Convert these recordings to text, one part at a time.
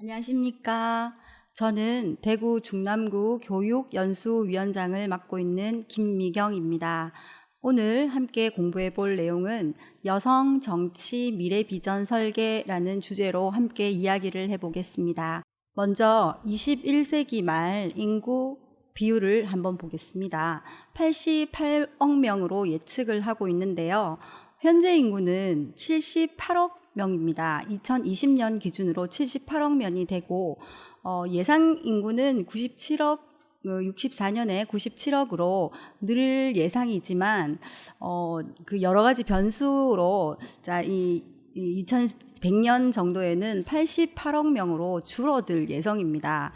안녕하십니까. 저는 대구 중남구 교육연수위원장을 맡고 있는 김미경입니다. 오늘 함께 공부해 볼 내용은 여성 정치 미래 비전 설계라는 주제로 함께 이야기를 해보겠습니다. 먼저 21세기 말 인구 비율을 한번 보겠습니다. 88억 명으로 예측을 하고 있는데요. 현재 인구는 78억 명입니다. 2020년 기준으로 78억 명이 되고 예상 인구는 64년에 97억으로 늘 예상이지만 그 여러 가지 변수로 이 2100년 정도에는 88억 명으로 줄어들 예정입니다.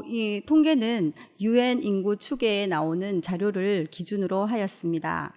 이 통계는 UN 인구 추계에 나오는 자료를 기준으로 하였습니다.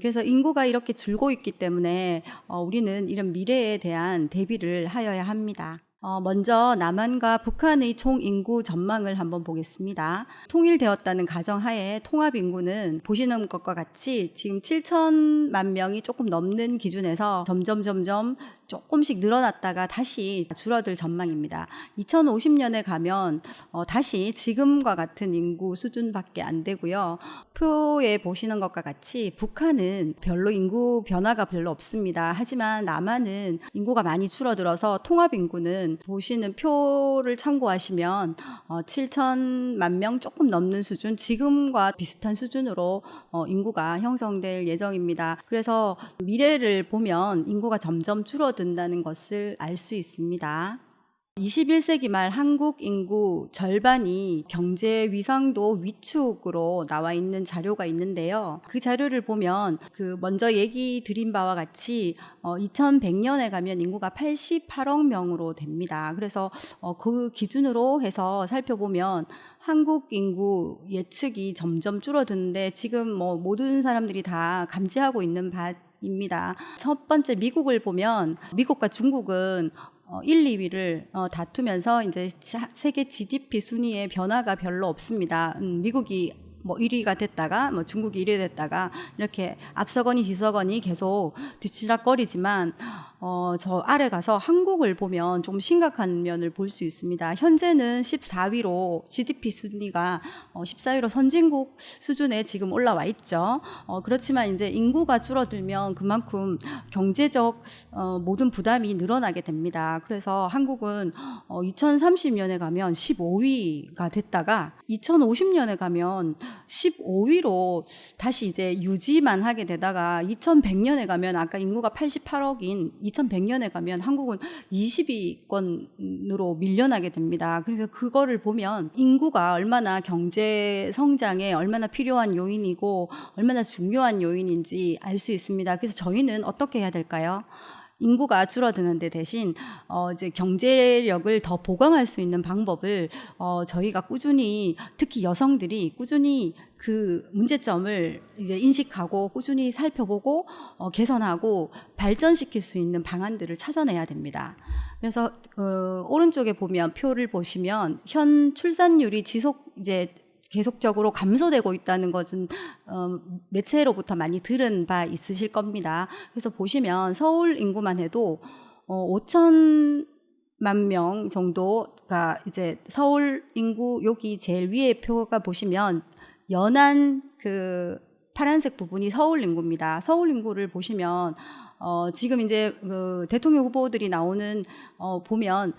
그래서 인구가 이렇게 줄고 있기 때문에 우리는 이런 미래에 대한 대비를 하여야 합니다. 먼저 남한과 북한의 총 인구 전망을 한번 보겠습니다. 통일되었다는 가정하에 통합 인구는 보시는 것과 같이 지금 7천만 명이 조금 넘는 기준에서 점점 조금씩 늘어났다가 다시 줄어들 전망입니다. 2050년에 가면 다시 지금과 같은 인구 수준밖에 안 되고요. 표에 보시는 것과 같이 북한은 별로 인구 변화가 별로 없습니다. 하지만 남한은 인구가 많이 줄어들어서 통합 인구는 보시는 표를 참고하시면 7천만 명 조금 넘는 수준, 지금과 비슷한 수준으로 인구가 형성될 예정입니다. 그래서 미래를 보면 인구가 점점 줄어든다는 것을 알 수 있습니다. 21세기 말 한국 인구 절반이 경제 위상도 위축으로 나와 있는 자료가 있는데요. 그 자료를 보면 먼저 얘기 드린 바와 같이 2100년에 가면 인구가 88억 명으로 됩니다. 그래서 그 기준으로 해서 살펴보면 한국 인구 예측이 점점 줄어드는데 지금 모든 사람들이 다 감지하고 있는 바입니다. 첫 번째 미국을 보면 미국과 중국은 1, 2위를 다투면서 이제 세계 GDP 순위의 변화가 별로 없습니다. 미국이 1위가 됐다가 중국이 1위 됐다가 이렇게 앞서거니 뒤서거니 계속 뒤치락거리지만 저 아래 가서 한국을 보면 좀 심각한 면을 볼 수 있습니다. 현재는 14위로 GDP 순위가 14위로 선진국 수준에 지금 올라와 있죠. 그렇지만 이제 인구가 줄어들면 그만큼 경제적 모든 부담이 늘어나게 됩니다. 그래서 한국은 2030년에 가면 15위가 됐다가 2050년에 가면 15위로 다시 이제 유지만 하게 되다가 2100년에 가면 아까 인구가 88억인 2100년에 가면 한국은 20위권으로 밀려나게 됩니다. 그래서 그거를 보면 인구가 얼마나 경제 성장에 얼마나 필요한 요인이고 얼마나 중요한 요인인지 알 수 있습니다. 그래서 저희는 어떻게 해야 될까요? 인구가 줄어드는 데 대신 이제 경제력을 더 보강할 수 있는 방법을 저희가 꾸준히, 특히 여성들이 꾸준히 그 문제점을 이제 인식하고 꾸준히 살펴보고 개선하고 발전시킬 수 있는 방안들을 찾아내야 됩니다. 그래서 오른쪽에 보면 표를 보시면 현 출산율이 계속적으로 감소되고 있다는 것은 매체로부터 많이 들은 바 있으실 겁니다. 그래서 보시면 서울 인구만 해도 5천만 명 정도가 이제 서울 인구, 여기 제일 위에 표가 보시면 연한 그 파란색 부분이 서울 인구입니다. 서울 인구를 보시면 지금 이제 대통령 후보들이 나오는 보면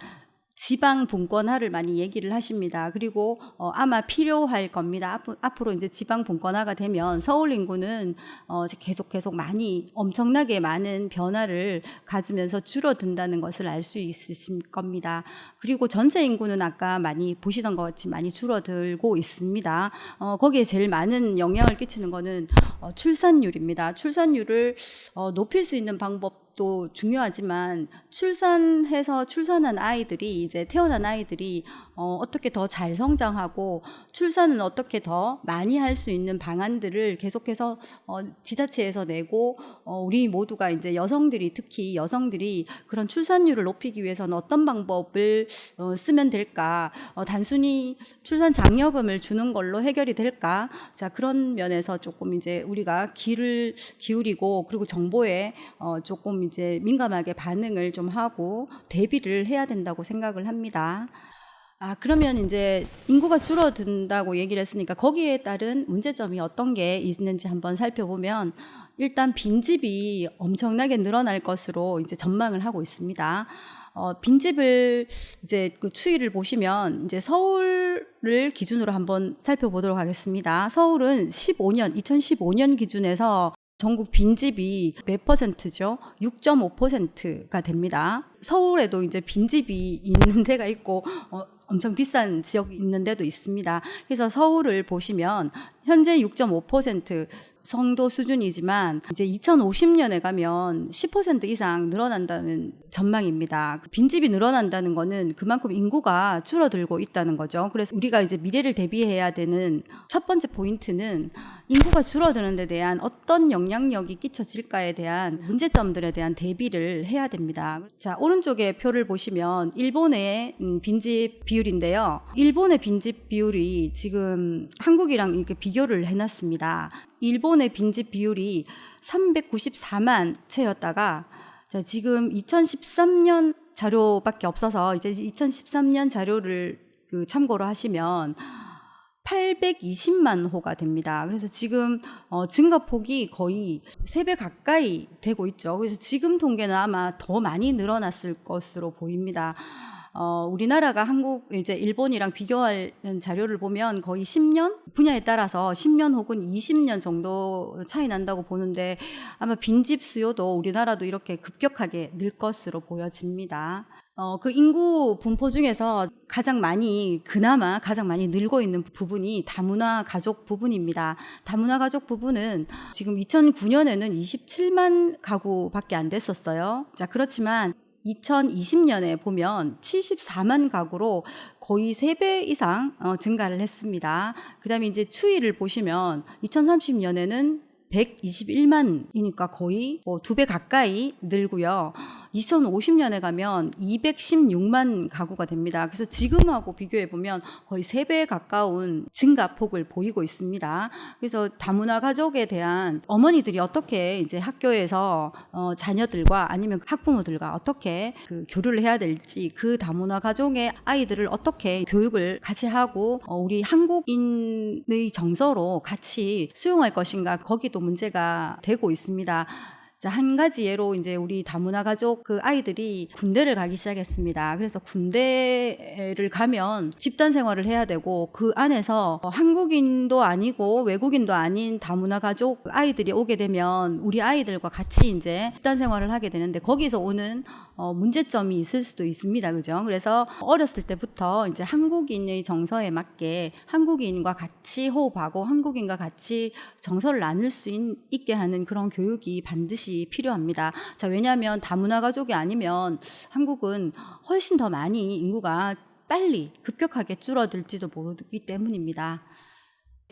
지방 분권화를 많이 얘기를 하십니다. 그리고 아마 필요할 겁니다. 앞으로 이제 지방 분권화가 되면 서울 인구는 계속 많이 엄청나게 많은 변화를 가지면서 줄어든다는 것을 알 수 있으실 겁니다. 그리고 전체 인구는 아까 많이 보시던 것 같이 많이 줄어들고 있습니다. 거기에 제일 많은 영향을 끼치는 거는 출산율입니다. 출산율을 높일 수 있는 방법도 중요하지만 출산한 아이들이 이제 태어난 아이들이 어떻게 더 잘 성장하고 출산은 어떻게 더 많이 할 수 있는 방안들을 계속해서 지자체에서 내고 우리 모두가 이제 특히 여성들이 그런 출산율을 높이기 위해서는 어떤 방법을 쓰면 될까? 단순히 출산 장려금을 주는 걸로 해결이 될까? 자, 그런 면에서 조금 이제 우리가 귀를 기울이고 그리고 정보에 조금 이제 민감하게 반응을 좀 하고 대비를 해야 된다고 생각을 합니다. 그러면 이제 인구가 줄어든다고 얘기를 했으니까 거기에 따른 문제점이 어떤 게 있는지 한번 살펴보면, 일단 빈집이 엄청나게 늘어날 것으로 이제 전망을 하고 있습니다. 빈집을 이제 그 추이를 보시면 이제 서울을 기준으로 한번 살펴보도록 하겠습니다. 서울은 2015년 기준에서 전국 빈집이 몇 퍼센트죠? 6.5%가 됩니다. 서울에도 이제 빈집이 있는 데가 있고 엄청 비싼 지역이 있는 데도 있습니다. 그래서 서울을 보시면 현재 6.5% 성도 수준이지만 이제 2050년에 가면 10% 이상 늘어난다는 전망입니다. 빈집이 늘어난다는 거는 그만큼 인구가 줄어들고 있다는 거죠. 그래서 우리가 이제 미래를 대비해야 되는 첫 번째 포인트는 인구가 줄어드는 데 대한 어떤 영향력이 끼쳐질까에 대한 문제점들에 대한 대비를 해야 됩니다. 자, 오른쪽에 표를 보시면 일본의 빈집 비율인데요. 일본의 빈집 비율이 지금 한국이랑 이렇게 비교를 해놨습니다. 일본의 빈집 비율이 394만 채였다가, 자, 지금 2013년 자료밖에 없어서 이제 2013년 자료를 참고로 하시면 820만 호가 됩니다. 그래서 지금 증가폭이 거의 3배 가까이 되고 있죠. 그래서 지금 통계는 아마 더 많이 늘어났을 것으로 보입니다. 우리나라가 이제 일본이랑 비교하는 자료를 보면 거의 10년? 분야에 따라서 10년 혹은 20년 정도 차이 난다고 보는데, 아마 빈집 수요도 우리나라도 이렇게 급격하게 늘 것으로 보여집니다. 그 인구 분포 중에서 그나마 가장 많이 늘고 있는 부분이 다문화 가족 부분입니다. 다문화 가족 부분은 지금 2009년에는 27만 가구밖에 안 됐었어요. 자, 그렇지만 2020년에 보면 74만 가구로 거의 3배 이상 증가를 했습니다. 그 다음에 이제 추이를 보시면 2030년에는 121만이니까 거의 2배 가까이 늘고요. 2050년에 가면 216만 가구가 됩니다. 그래서 지금하고 비교해 보면 거의 3배 가까운 증가폭을 보이고 있습니다. 그래서 다문화 가족에 대한 어머니들이 어떻게 이제 학교에서 자녀들과 아니면 학부모들과 어떻게 교류를 해야 될지, 그 다문화 가족의 아이들을 어떻게 교육을 같이 하고 우리 한국인의 정서로 같이 수용할 것인가, 거기도 문제가 되고 있습니다. 자, 한 가지 예로 이제 우리 다문화 가족 아이들이 군대를 가기 시작했습니다. 그래서 군대를 가면 집단 생활을 해야 되고, 그 안에서 한국인도 아니고 외국인도 아닌 다문화 가족 아이들이 오게 되면 우리 아이들과 같이 이제 집단 생활을 하게 되는데, 거기서 오는 문제점이 있을 수도 있습니다. 그죠? 그래서 어렸을 때부터 이제 한국인의 정서에 맞게 한국인과 같이 호흡하고 한국인과 같이 정서를 나눌 수 있게 하는 그런 교육이 반드시 필요합니다. 자, 왜냐하면 다문화 가족이 아니면 한국은 훨씬 더 많이 인구가 빨리 급격하게 줄어들지도 모르기 때문입니다.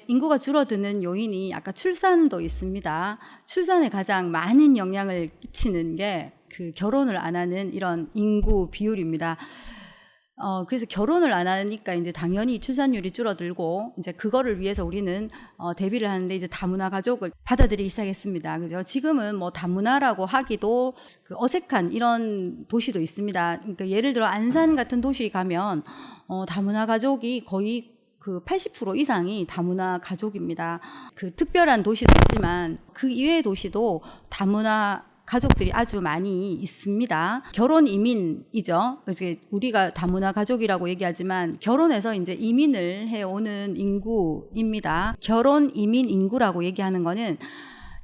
인구가 줄어드는 요인이 아까 출산도 있습니다. 출산에 가장 많은 영향을 끼치는 게 결혼을 안 하는 이런 인구 비율입니다. 그래서 결혼을 안 하니까 이제 당연히 출산율이 줄어들고, 이제 그거를 위해서 우리는 대비를 하는데 이제 다문화 가족을 받아들이기 시작했습니다. 그죠? 지금은 뭐 다문화라고 하기도 어색한 이런 도시도 있습니다. 그러니까 예를 들어 안산 같은 도시 가면 다문화 가족이 거의 80% 이상이 다문화 가족입니다. 특별한 도시도 있지만 그 이외의 도시도 다문화 가족들이 아주 많이 있습니다. 결혼 이민이죠. 우리가 다문화 가족이라고 얘기하지만 결혼해서 이제 이민을 해오는 인구입니다. 결혼 이민 인구라고 얘기하는 거는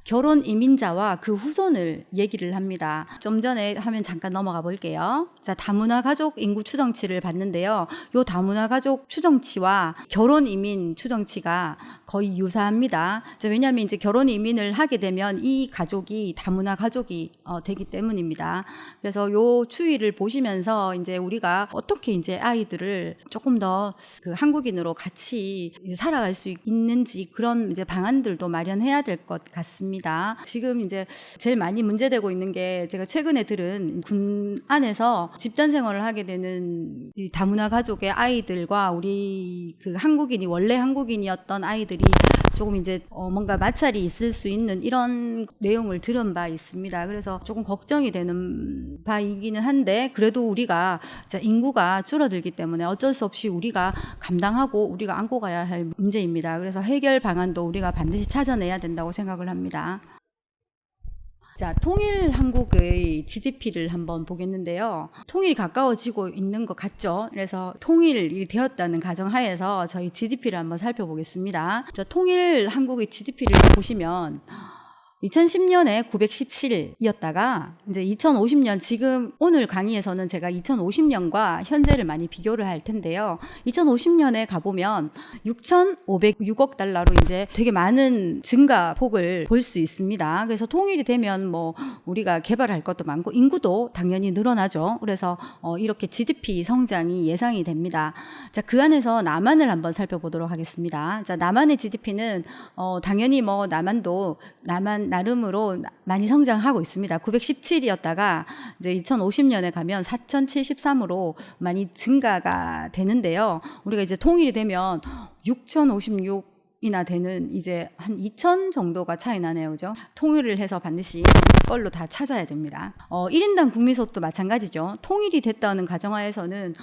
결혼 이민자와 그 후손을 얘기를 합니다. 좀 전에 화면 잠깐 넘어가 볼게요. 자, 다문화 가족 인구 추정치를 봤는데요. 요 다문화 가족 추정치와 결혼 이민 추정치가 거의 유사합니다. 자, 왜냐하면 이제 결혼 이민을 하게 되면 이 가족이 다문화 가족이 되기 때문입니다. 그래서 요 추이를 보시면서 이제 우리가 어떻게 이제 아이들을 조금 더 한국인으로 같이 살아갈 수 있는지 그런 이제 방안들도 마련해야 될 것 같습니다. 지금 이제 제일 많이 문제되고 있는 게, 제가 최근에 들은 군 안에서 집단 생활을 하게 되는 이 다문화 가족의 아이들과 우리 한국인이 원래 한국인이었던 아이들이 조금 이제 뭔가 마찰이 있을 수 있는 이런 내용을 들은 바 있습니다. 그래서 조금 걱정이 되는 바이기는 한데 그래도 우리가 인구가 줄어들기 때문에 어쩔 수 없이 우리가 감당하고 우리가 안고 가야 할 문제입니다. 그래서 해결 방안도 우리가 반드시 찾아내야 된다고 생각을 합니다. 자, 통일 한국의 GDP를 한번 보겠는데요. 통일이 가까워지고 있는 것 같죠? 그래서 통일이 되었다는 가정하에서 저희 GDP를 한번 살펴보겠습니다. 자, 통일 한국의 GDP를 보시면 2010년에 917이었다가 이제 2050년 지금 오늘 강의에서는 제가 2050년과 현재를 많이 비교를 할 텐데요. 2050년에 가보면 6,506억 달러로 이제 되게 많은 증가폭을 볼 수 있습니다. 그래서 통일이 되면 뭐 우리가 개발할 것도 많고 인구도 당연히 늘어나죠. 그래서 이렇게 GDP 성장이 예상이 됩니다. 자, 그 안에서 남한을 한번 살펴보도록 하겠습니다. 자, 남한의 GDP는 당연히 뭐 남한도 나름으로 많이 성장하고 있습니다. 917이었다가 이제 2050년에 가면 4,073으로 많이 증가가 되는데요. 우리가 이제 통일이 되면 6,056이나 되는 이제 한 2,000 정도가 차이 나네요. 그죠? 통일을 해서 반드시 그걸로 다 찾아야 됩니다. 1인당 국민소득도 마찬가지죠. 통일이 됐다는 가정하에서는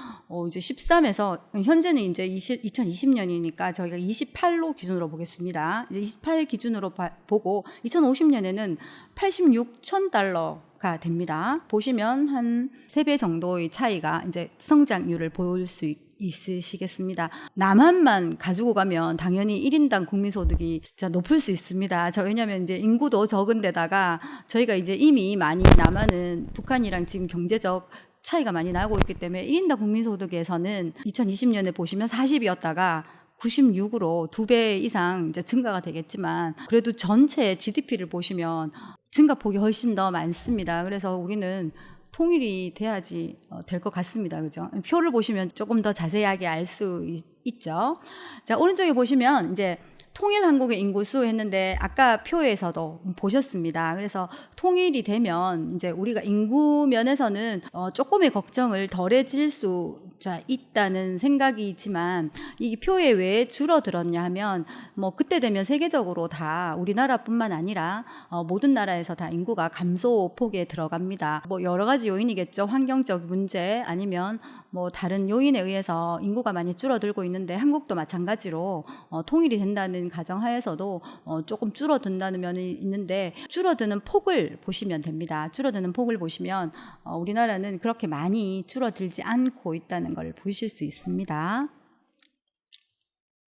이제 13에서 현재는 이제 2020년이니까 저희가 28로 기준으로 보겠습니다. 이제 28 기준으로 보고 2050년에는 86천 달러가 됩니다. 보시면 한 3배 정도의 차이가 이제 성장률을 볼 수 있으시겠습니다. 남한만 가지고 가면 당연히 1인당 국민소득이 진짜 높을 수 있습니다. 왜냐하면 이제 인구도 적은 데다가 저희가 이제 이미 많이 남한은 북한이랑 지금 경제적 차이가 많이 나고 있기 때문에 1인당 국민소득에서는 2020년에 보시면 40이었다가 96으로 2배 이상 이제 증가가 되겠지만 그래도 전체 GDP를 보시면 증가폭이 훨씬 더 많습니다. 그래서 우리는 통일이 돼야지 될 것 같습니다. 그죠? 표를 보시면 조금 더 자세하게 알 수 있죠. 자, 오른쪽에 보시면 이제 통일 한국의 인구수 했는데 아까 표에서도 보셨습니다. 그래서 통일이 되면 이제 우리가 인구 면에서는 조금의 걱정을 덜해질 수 있다는 생각이 있지만 이 표에 왜 줄어들었냐 하면 뭐 그때 되면 세계적으로 다 우리나라뿐만 아니라 모든 나라에서 다 인구가 감소폭에 들어갑니다. 뭐 여러 가지 요인이겠죠. 환경적 문제 아니면 뭐 다른 요인에 의해서 인구가 많이 줄어들고 있는데 한국도 마찬가지로 통일이 된다는 가정하에서도 조금 줄어든다는 면이 있는데 줄어드는 폭을 보시면 됩니다. 줄어드는 폭을 보시면 우리나라는 그렇게 많이 줄어들지 않고 있다는 걸 보실 수 있습니다.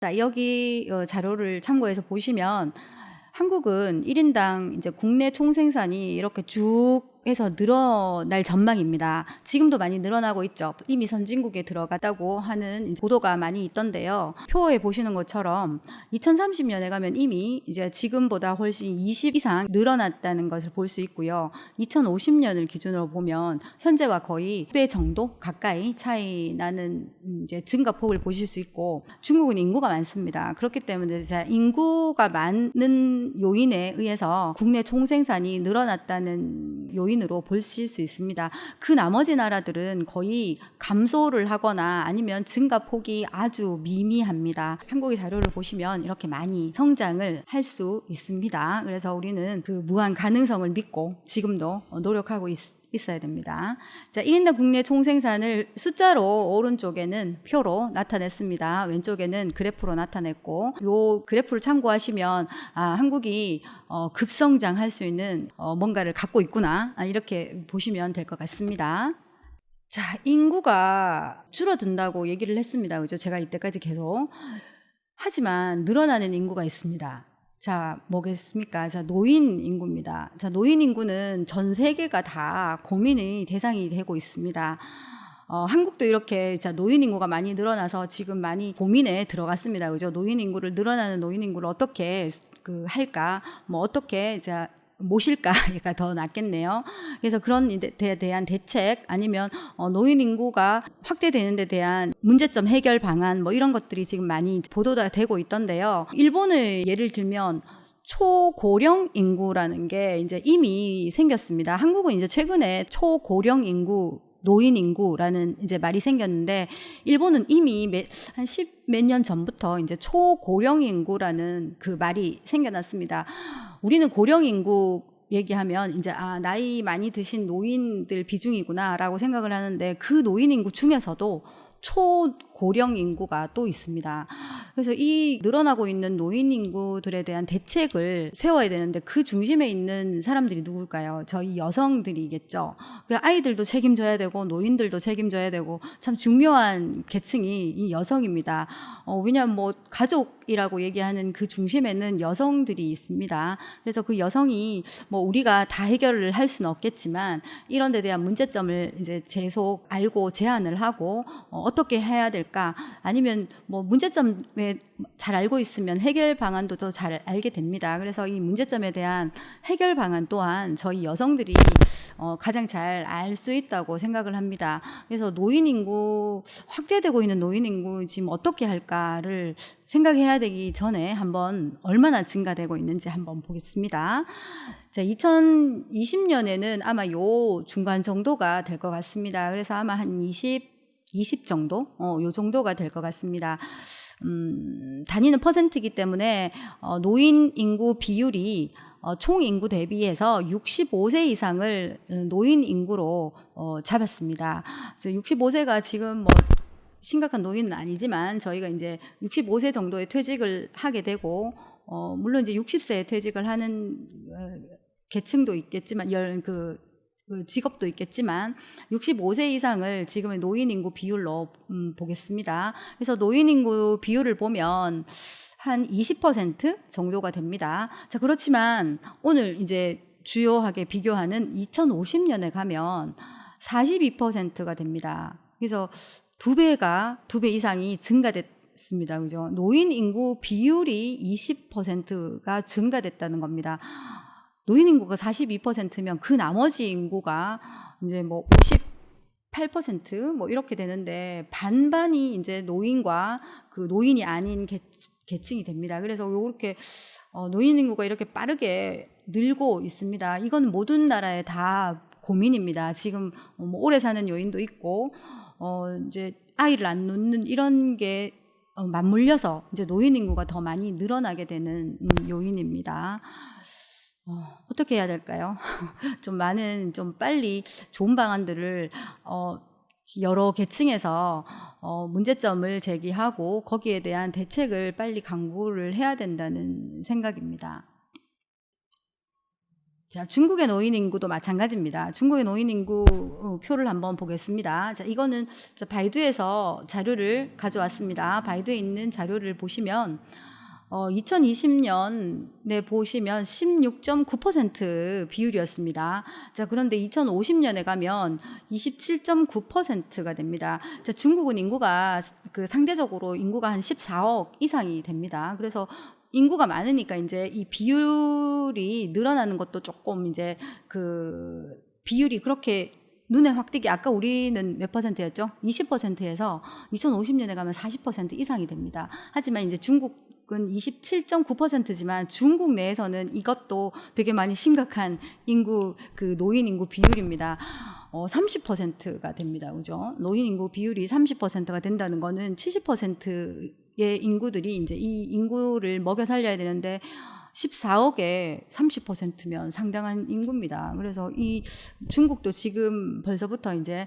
자, 여기 자료를 참고해서 보시면 한국은 1인당 이제 국내 총생산이 이렇게 쭉 해서 늘어날 전망입니다. 지금도 많이 늘어나고 있죠. 이미 선진국에 들어갔다고 하는 보도가 많이 있던데요. 표에 보시는 것처럼 2030년에 가면 이미 이제 지금보다 훨씬 20 이상 늘어났다는 것을 볼 수 있고요. 2050년을 기준으로 보면 현재와 거의 2배 정도 가까이 차이 나는 이제 증가폭을 보실 수 있고 중국은 인구가 많습니다. 그렇기 때문에 인구가 많은 요인에 의해서 국내 총생산이 늘어났다는 요인으로 보실 수 있습니다. 그 나머지 나라들은 거의 감소를 하거나 아니면 증가폭이 아주 미미합니다. 한국의 자료를 보시면 이렇게 많이 성장을 할 수 있습니다. 그래서 우리는 그 무한 가능성을 믿고 지금도 노력하고 있어야 됩니다. 자, 1인당 국내 총생산을 숫자로 오른쪽에는 표로 나타냈습니다. 왼쪽에는 그래프로 나타냈고 이 그래프를 참고하시면 한국이 급성장할 수 있는 뭔가를 갖고 있구나 이렇게 보시면 될 것 같습니다. 자, 인구가 줄어든다고 얘기를 했습니다. 그죠? 제가 이때까지 계속. 하지만 늘어나는 인구가 있습니다. 자, 뭐겠습니까? 자, 노인 인구입니다. 자, 노인 인구는 전 세계가 다 고민의 대상이 되고 있습니다. 한국도 이렇게 노인 인구가 많이 늘어나서 지금 많이 고민에 들어갔습니다. 그죠? 늘어나는 노인 인구를 어떻게 할까? 뭐 어떻게 모실까가 더 낫겠네요. 그래서 그런 데 대한 대책 아니면 노인 인구가 확대되는 데 대한 문제점 해결 방안 뭐 이런 것들이 지금 많이 보도가 되고 있던데요. 일본의 예를 들면 초고령 인구라는 게 이제 이미 생겼습니다. 한국은 이제 최근에 초고령 인구 노인 인구라는 이제 말이 생겼는데, 일본은 이미 한 10몇 년 전부터 이제 초고령 인구라는 그 말이 생겨났습니다. 우리는 고령 인구 얘기하면 이제 나이 많이 드신 노인들 비중이구나라고 생각을 하는데, 그 노인 인구 중에서도 초고령 인구가 또 있습니다. 그래서 이 늘어나고 있는 노인 인구들에 대한 대책을 세워야 되는데, 그 중심에 있는 사람들이 누굴까요? 저희 여성들이겠죠. 아이들도 책임져야 되고 노인들도 책임져야 되고, 참 중요한 계층이 이 여성입니다. 왜냐하면 뭐 가족이라고 얘기하는 그 중심에는 여성들이 있습니다. 그래서 그 여성이 뭐 우리가 다 해결을 할 수는 없겠지만, 이런 데 대한 문제점을 이제 계속 알고 제안을 하고 어떻게 해야 될까, 아니면 뭐 문제점에 잘 알고 있으면 해결 방안도 더 잘 알게 됩니다. 그래서 이 문제점에 대한 해결 방안 또한 저희 여성들이 가장 잘 알 수 있다고 생각을 합니다. 그래서 노인 인구, 확대되고 있는 노인 인구 지금 어떻게 할까를 생각해야 되기 전에 한번 얼마나 증가되고 있는지 한번 보겠습니다. 자, 2020년에는 아마 요 중간 정도가 될 것 같습니다. 그래서 아마 한 20 정도? 요 정도가 될 것 같습니다. 단위는 퍼센트이기 때문에 노인 인구 비율이 총 인구 대비해서 65세 이상을 노인 인구로 잡았습니다. 그래서 65세가 지금 뭐 심각한 노인은 아니지만, 저희가 이제 65세 정도에 퇴직을 하게 되고, 물론 이제 60세에 퇴직을 하는 계층도 있겠지만, 그 직업도 있겠지만, 65세 이상을 지금의 노인 인구 비율로 보겠습니다. 그래서 노인 인구 비율을 보면 한 20% 정도가 됩니다. 자, 그렇지만 오늘 이제 주요하게 비교하는 2050년에 가면 42%가 됩니다. 그래서 두 배 이상이 증가됐습니다. 그죠? 노인 인구 비율이 20%가 증가됐다는 겁니다. 노인 인구가 42%면 그 나머지 인구가 이제 뭐 58% 뭐 이렇게 되는데, 반반이 이제 노인과 그 노인이 아닌 계층이 됩니다. 그래서 이렇게 노인 인구가 이렇게 빠르게 늘고 있습니다. 이건 모든 나라에 다 고민입니다. 지금 뭐 오래 사는 요인도 있고, 이제 아이를 안 놓는 이런 게 맞물려서 이제 노인 인구가 더 많이 늘어나게 되는 요인입니다. 어떻게 해야 될까요? 좀 빨리 좋은 방안들을 여러 계층에서 문제점을 제기하고 거기에 대한 대책을 빨리 강구를 해야 된다는 생각입니다. 자, 중국의 노인 인구도 마찬가지입니다. 중국의 노인 인구 표를 한번 보겠습니다. 자, 이거는 바이두에서 자료를 가져왔습니다. 바이두에 있는 자료를 보시면 2020년에 보시면 16.9% 비율이었습니다. 자, 그런데 2050년에 가면 27.9%가 됩니다. 자, 중국은 인구가 상대적으로 인구가 한 14억 이상이 됩니다. 그래서 인구가 많으니까 이제 이 비율이 늘어나는 것도 조금 이제 그 비율이 그렇게 눈에 확 띄게, 아까 우리는 몇 %였죠? 20%에서 2050년에 가면 40% 이상이 됩니다. 하지만 이제 중국은 27.9%지만 중국 내에서는 이것도 되게 많이 심각한 노인 인구 비율입니다. 30%가 됩니다. 그죠? 노인 인구 비율이 30%가 된다는 거는 70%의 인구들이 이제 이 인구를 먹여 살려야 되는데, 14억에 30%면 상당한 인구입니다. 그래서 이 중국도 지금 벌써부터 이제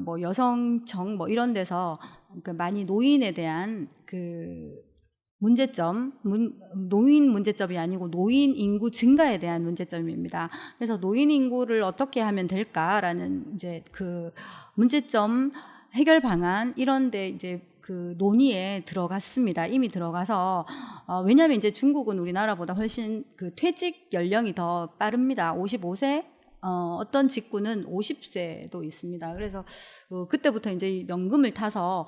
뭐 여성청 뭐 이런 데서 많이 노인에 대한 문제점, 노인 문제점이 아니고 노인 인구 증가에 대한 문제점입니다. 그래서 노인 인구를 어떻게 하면 될까라는 이제 문제점 해결 방안, 이런데 이제 논의에 들어갔습니다. 이미 들어가서, 왜냐하면 이제 중국은 우리나라보다 훨씬 퇴직 연령이 더 빠릅니다. 55세, 어떤 직군은 50세도 있습니다. 그래서 그때부터 이제 연금을 타서,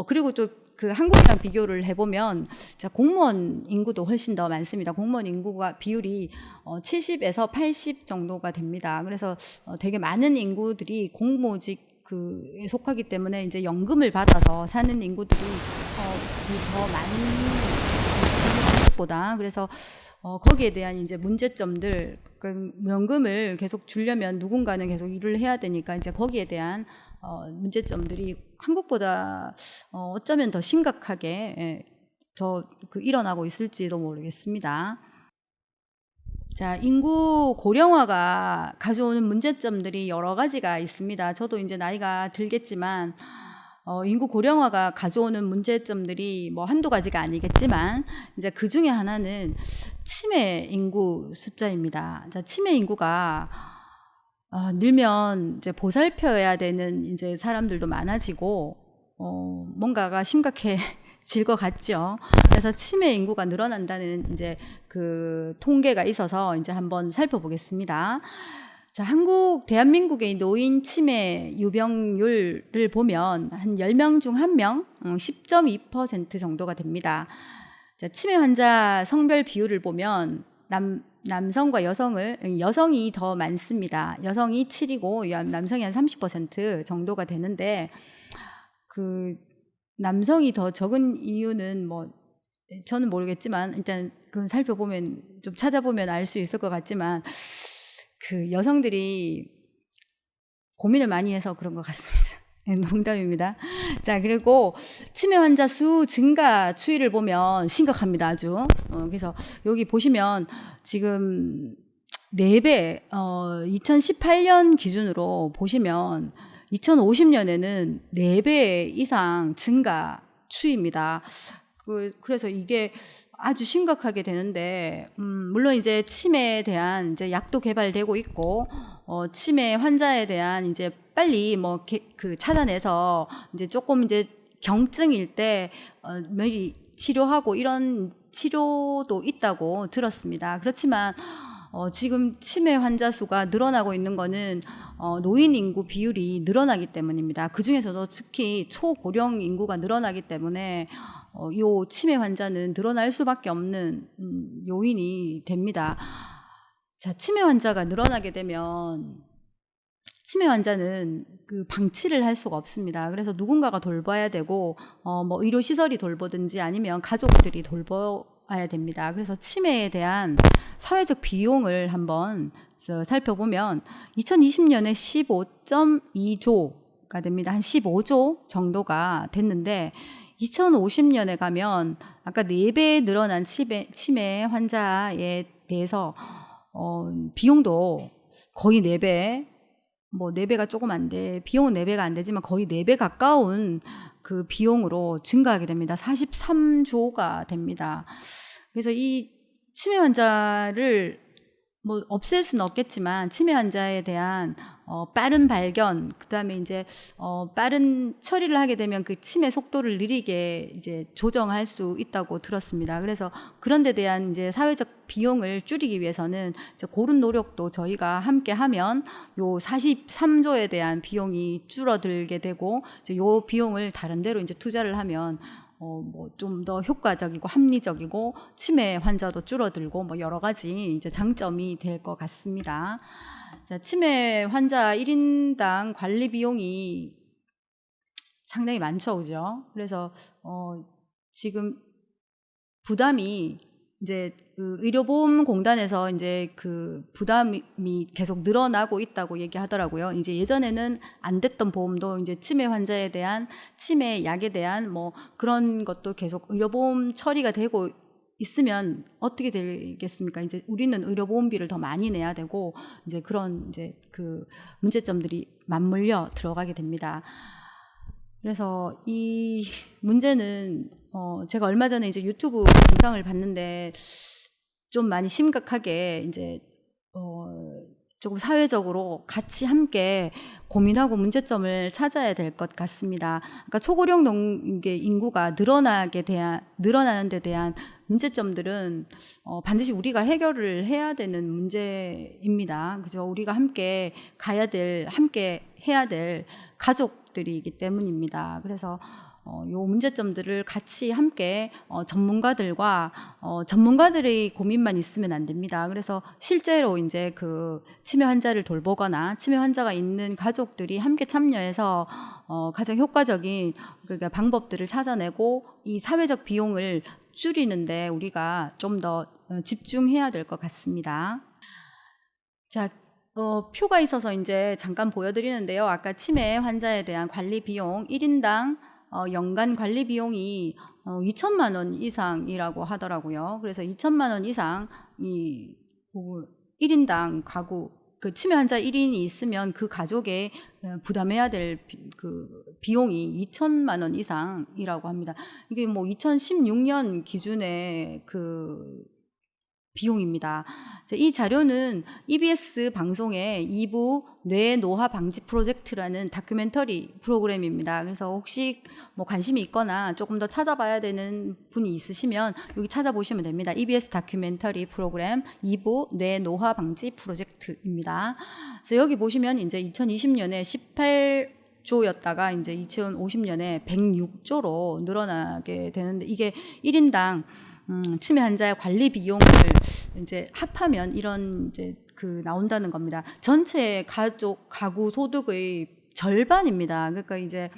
그리고 또 한국이랑 비교를 해보면, 자, 공무원 인구도 훨씬 더 많습니다. 공무원 인구가 비율이 70에서 80 정도가 됩니다. 그래서 되게 많은 인구들이 공무직 그에 속하기 때문에 이제 연금을 받아서 사는 인구들이 더 많은 한국보다. 그래서 거기에 대한 이제 문제점들, 그 연금을 계속 주려면 누군가는 계속 일을 해야 되니까 이제 거기에 대한 문제점들이 한국보다 어쩌면 더 심각하게 더 일어나고 있을지도 모르겠습니다. 자, 인구 고령화가 가져오는 문제점들이 여러 가지가 있습니다. 저도 이제 나이가 들겠지만 인구 고령화가 가져오는 문제점들이 뭐 한두 가지가 아니겠지만 이제 그 중에 하나는 치매 인구 숫자입니다. 자, 치매 인구가 늘면 이제 보살펴야 되는 이제 사람들도 많아지고 뭔가가 심각해질 것 같죠. 그래서 치매 인구가 늘어난다는 이제 그 통계가 있어서 이제 한번 살펴보겠습니다. 자, 대한민국의 노인 치매 유병률을 보면 한 10명 중 1명, 10.2% 정도가 됩니다. 자, 치매 환자 성별 비율을 보면 남성과 여성이 더 많습니다. 여성이 7이고 남성이 한 30% 정도가 되는데 그 남성이 더 적은 이유는 뭐 저는 모르겠지만 일단 그건 살펴보면 좀 찾아보면 알 수 있을 것 같지만 그 여성들이 고민을 많이 해서 그런 것 같습니다. 농담입니다. 자, 그리고 치매 환자 수 증가 추이를 보면 심각합니다, 아주. 그래서 여기 보시면 지금 4배, 2018년 기준으로 보시면 2050년에는 4배 이상 증가 추이입니다. 그래서 이게 아주 심각하게 되는데, 물론 이제 치매에 대한 이제 약도 개발되고 있고, 치매 환자에 대한 이제 빨리 찾아내서 이제 조금 이제 경증일 때 미리 치료하고 이런 치료도 있다고 들었습니다. 그렇지만 지금 치매 환자 수가 늘어나고 있는 거는 노인 인구 비율이 늘어나기 때문입니다. 그 중에서도 특히 초고령 인구가 늘어나기 때문에 이 치매 환자는 늘어날 수밖에 없는 요인이 됩니다. 자, 치매 환자가 늘어나게 되면 치매 환자는 그 방치를 할 수가 없습니다. 그래서 누군가가 돌봐야 되고 뭐 의료시설이 돌보든지 아니면 가족들이 돌봐야 됩니다. 그래서 치매에 대한 사회적 비용을 한번 살펴보면 2020년에 15.2조가 됩니다. 한 15조 정도가 됐는데 2050년에 가면 아까 4배 늘어난 치매 환자에 대해서 비용도 거의 4배, 뭐 4배가 조금 안 돼, 비용은 4배가 안 되지만 거의 4배 가까운 그 비용으로 증가하게 됩니다. 43조가 됩니다. 그래서 이 치매 환자를 뭐 없앨 수는 없겠지만 치매 환자에 대한 빠른 발견, 그다음에 이제 빠른 처리를 하게 되면 그 치매 속도를 느리게 이제 조정할 수 있다고 들었습니다. 그래서 그런 데 대한 이제 사회적 비용을 줄이기 위해서는 이제 그런 노력도 저희가 함께 하면 요 43조에 대한 비용이 줄어들게 되고 이제 요 비용을 다른 데로 이제 투자를 하면 뭐 좀 더 효과적이고 합리적이고 치매 환자도 줄어들고 뭐 여러 가지 이제 장점이 될 것 같습니다. 자, 치매 환자 1인당 관리 비용이 상당히 많죠, 그죠? 그래서 지금 부담이 이제 그 의료보험공단에서 이제 그 부담이 계속 늘어나고 있다고 얘기하더라고요. 이제 예전에는 안 됐던 보험도 이제 치매 환자에 대한 치매 약에 대한 뭐 그런 것도 계속 의료보험 처리가 되고 있으면 어떻게 되겠습니까? 이제 우리는 의료보험비를 더 많이 내야 되고 이제 그런 이제 그 문제점들이 맞물려 들어가게 됩니다. 그래서 이 문제는 제가 얼마 전에 이제 유튜브 영상을 봤는데 좀 많이 심각하게 이제 조금 사회적으로 같이 함께 고민하고 문제점을 찾아야 될 것 같습니다. 그러니까 초고령 인구가 늘어나는 데 대한 문제점들은 반드시 우리가 해결을 해야 되는 문제입니다. 그죠? 우리가 함께 함께 해야 될 가족들이기 때문입니다. 그래서 요 문제점들을 같이 함께 전문가들의 고민만 있으면 안 됩니다. 그래서 실제로 이제 그 치매 환자를 돌보거나 치매 환자가 있는 가족들이 함께 참여해서 가장 효과적인 그러니까 방법들을 찾아내고 이 사회적 비용을 줄이는데 우리가 좀 더 집중해야 될 것 같습니다. 자, 표가 있어서 이제 잠깐 보여드리는데요. 아까 치매 환자에 대한 관리 비용 1인당 연간 관리 비용이 2천만 원 이상이라고 하더라고요. 그래서 2천만 원 이상 이 1인당 가구 그 치매 환자 1인이 있으면 그 가족에 부담해야 될 그 비용이 2천만 원 이상이라고 합니다. 이게 뭐 2016년 기준의 그 비용입니다. 이 자료는 EBS 방송의 2부 뇌노화 방지 프로젝트라는 다큐멘터리 프로그램입니다. 그래서 혹시 뭐 관심이 있거나 조금 더 찾아봐야 되는 분이 있으시면 여기 찾아보시면 됩니다. EBS 다큐멘터리 프로그램 2부 뇌노화 방지 프로젝트입니다. 그래서 여기 보시면 이제 2020년에 18조였다가 이제 2050년에 106조로 늘어나게 되는데 이게 1인당 치매 환자의 관리 비용을 이제 합하면 이런 이제 그 나온다는 겁니다. 전체 가구 소득의 절반입니다. 그러니까 이제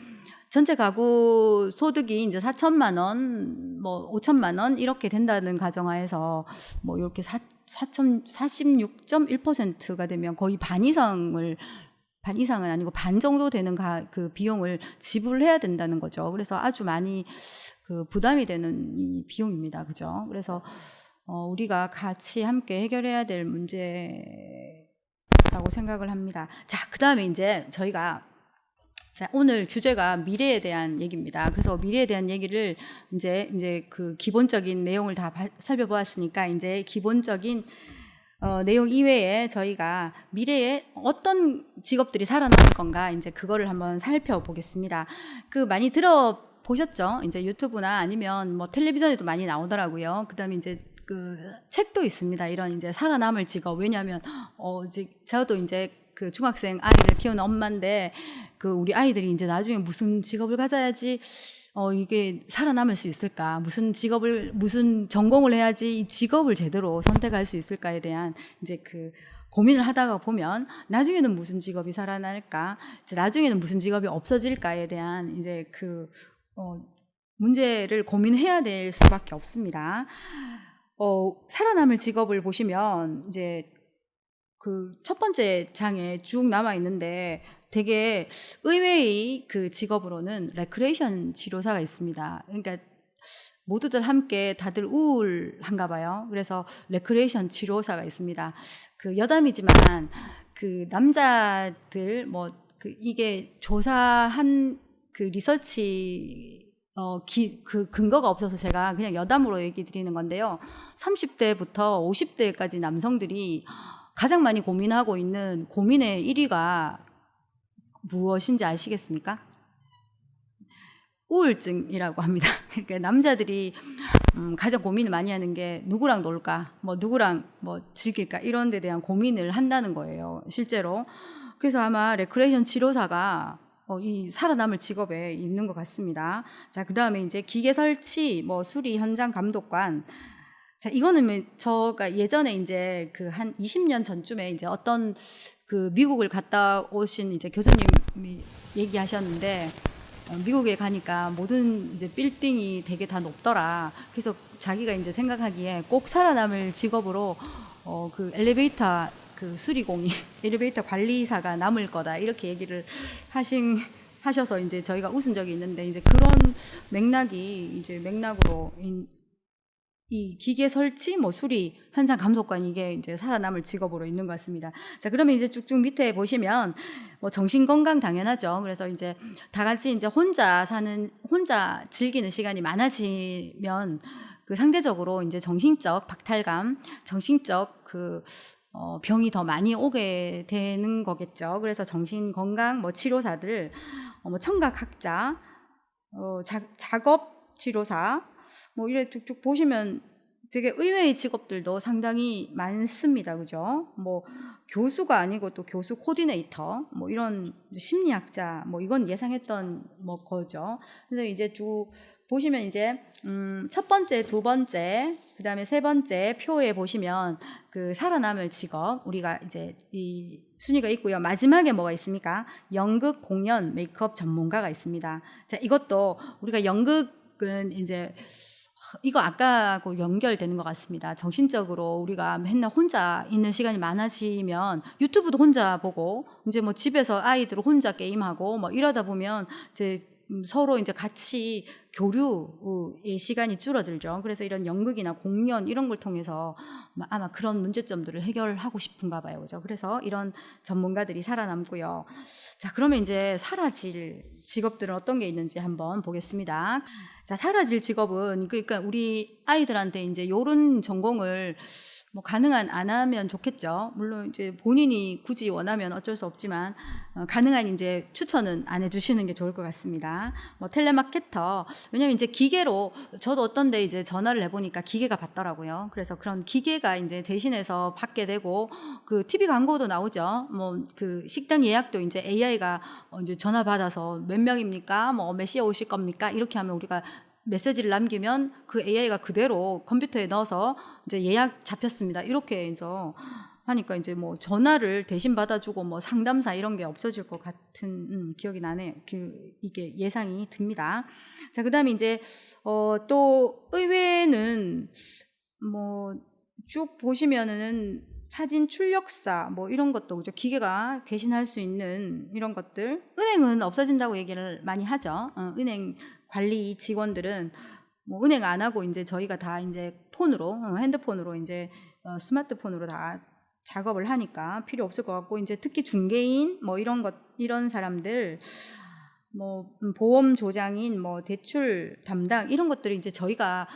전체 가구 소득이 이제 4천만 원, 뭐 5천만 원 이렇게 된다는 가정하에서 뭐 이렇게 46.1%가 되면 거의 반 이상은 아니고 반 정도 되는 그 비용을 지불해야 된다는 거죠. 그래서 아주 많이 그 부담이 되는 이 비용입니다. 그죠? 그래서 우리가 같이 함께 해결해야 될 문제라고 생각을 합니다. 자, 그다음에 이제 저희가 오늘 주제가 미래에 대한 얘기입니다. 그래서 미래에 대한 얘기를 이제 그 기본적인 내용을 다 살펴보았으니까 이제 기본적인 내용 이외에 저희가 미래에 어떤 직업들이 살아남을 건가 이제 그거를 한번 살펴보겠습니다. 그 많이 들어보셨죠? 이제 유튜브나 아니면 뭐 텔레비전에도 많이 나오더라고요. 그다음에 이제 그 책도 있습니다. 이런 이제 살아남을 직업. 왜냐하면 이제 저도 이제 그 중학생 아이를 키우는 엄마인데 그 우리 아이들이 이제 나중에 무슨 직업을 가져야지 이게 살아남을 수 있을까? 무슨 전공을 해야지 이 직업을 제대로 선택할 수 있을까에 대한 이제 그 고민을 하다가 보면 나중에는 무슨 직업이 살아날까? 나중에는 무슨 직업이 없어질까에 대한 이제 그 문제를 고민해야 될 수밖에 없습니다. 살아남을 직업을 보시면 이제 그 첫 번째 장에 쭉 남아 있는데 되게 의외의 그 직업으로는 레크레이션 치료사가 있습니다. 그러니까 모두들 함께 다들 우울한가 봐요. 그래서 레크레이션 치료사가 있습니다. 그 여담이지만 그 남자들 이게 조사한 그 리서치 그 근거가 없어서 제가 그냥 여담으로 얘기 드리는 건데요. 30대부터 50대까지 남성들이 가장 많이 고민하고 있는 고민의 1위가 무엇인지 아시겠습니까? 우울증이라고 합니다. 그러니까 남자들이 가장 고민을 많이 하는 게 누구랑 놀까, 누구랑 즐길까 이런 데 대한 고민을 한다는 거예요. 실제로. 그래서 아마 레크레이션 치료사가 이 살아남을 직업에 있는 것 같습니다. 자, 그다음에 이제 기계 설치, 수리 현장 감독관. 자, 이거는 저가 예전에 이제 그 한 20년 전쯤에 이제 어떤 그 미국을 갔다 오신 이제 교수님이 얘기하셨는데 미국에 가니까 모든 이제 빌딩이 되게 다 높더라. 그래서 자기가 이제 생각하기에 꼭 살아남을 직업으로 그 엘리베이터 그 수리공이 엘리베이터 관리사가 남을 거다 이렇게 얘기를 하셔서 이제 저희가 웃은 적이 있는데 이제 그런 맥락으로 이 기계 설치, 수리, 현장 감독관 이게 이제 살아남을 직업으로 있는 것 같습니다. 자, 그러면 이제 쭉쭉 밑에 보시면 정신 건강 당연하죠. 그래서 이제 다 같이 이제 혼자 즐기는 시간이 많아지면 그 상대적으로 이제 정신적 박탈감, 정신적 그 병이 더 많이 오게 되는 거겠죠. 그래서 정신 건강 치료사들, 청각학자, 작업 치료사 이래 쭉쭉 보시면 되게 의외의 직업들도 상당히 많습니다. 그죠? 뭐 교수가 아니고 또 교수 코디네이터 뭐 이런 심리학자 뭐 이건 예상했던 뭐 거죠. 근데 이제 쭉 보시면 이제 첫 번째, 두 번째, 그다음에 세 번째 표에 보시면 그 살아남을 직업 우리가 이제 이 순위가 있고요. 마지막에 뭐가 있습니까? 연극, 공연, 메이크업 전문가가 있습니다. 자, 이것도 우리가 연극은 이제 이거 아까하고 연결되는 것 같습니다. 정신적으로 우리가 맨날 혼자 있는 시간이 많아지면 유튜브도 혼자 보고 이제 뭐 집에서 아이들 혼자 게임하고 뭐 이러다 보면 이제 서로 이제 같이 교류의 시간이 줄어들죠. 그래서 이런 연극이나 공연 이런 걸 통해서 아마 그런 문제점들을 해결하고 싶은가 봐요. 그죠? 그래서 이런 전문가들이 살아남고요. 자, 그러면 이제 사라질 직업들은 어떤 게 있는지 한번 보겠습니다. 자, 사라질 직업은 그러니까 우리 아이들한테 이제 요런 전공을 뭐 가능한 안 하면 좋겠죠. 물론 이제 본인이 굳이 원하면 어쩔 수 없지만 가능한 이제 추천은 안 해주시는 게 좋을 것 같습니다. 뭐 텔레마케터 왜냐면 이제 기계로 저도 어떤데 이제 전화를 해보니까 기계가 받더라고요. 그래서 그런 기계가 이제 대신해서 받게 되고 그 TV 광고도 나오죠. 뭐 그 식당 예약도 이제 AI가 이제 전화 받아서 몇 명입니까? 뭐 몇 시에 오실 겁니까? 이렇게 하면 우리가 메시지를 남기면 그 AI가 그대로 컴퓨터에 넣어서 이제 예약 잡혔습니다. 이렇게 해서 하니까 이제 뭐 전화를 대신 받아주고 뭐 상담사 이런 게 없어질 것 같은 기억이 나네요. 이게 예상이 듭니다. 자, 그다음에 이제 또 의외는 뭐 쭉 보시면은 사진 출력사 뭐 이런 것도 그죠? 기계가 대신할 수 있는 이런 것들. 은행은 없어진다고 얘기를 많이 하죠. 은행 관리 직원들은 뭐 은행 안 하고 이제 저희가 다 이제 폰으로 핸드폰으로 이제 스마트폰으로 다 작업을 하니까 필요 없을 것 같고 이제 특히 중개인 뭐 이런 사람들 뭐 보험 조장인 뭐 대출 담당 이런 것들이 이제 저희가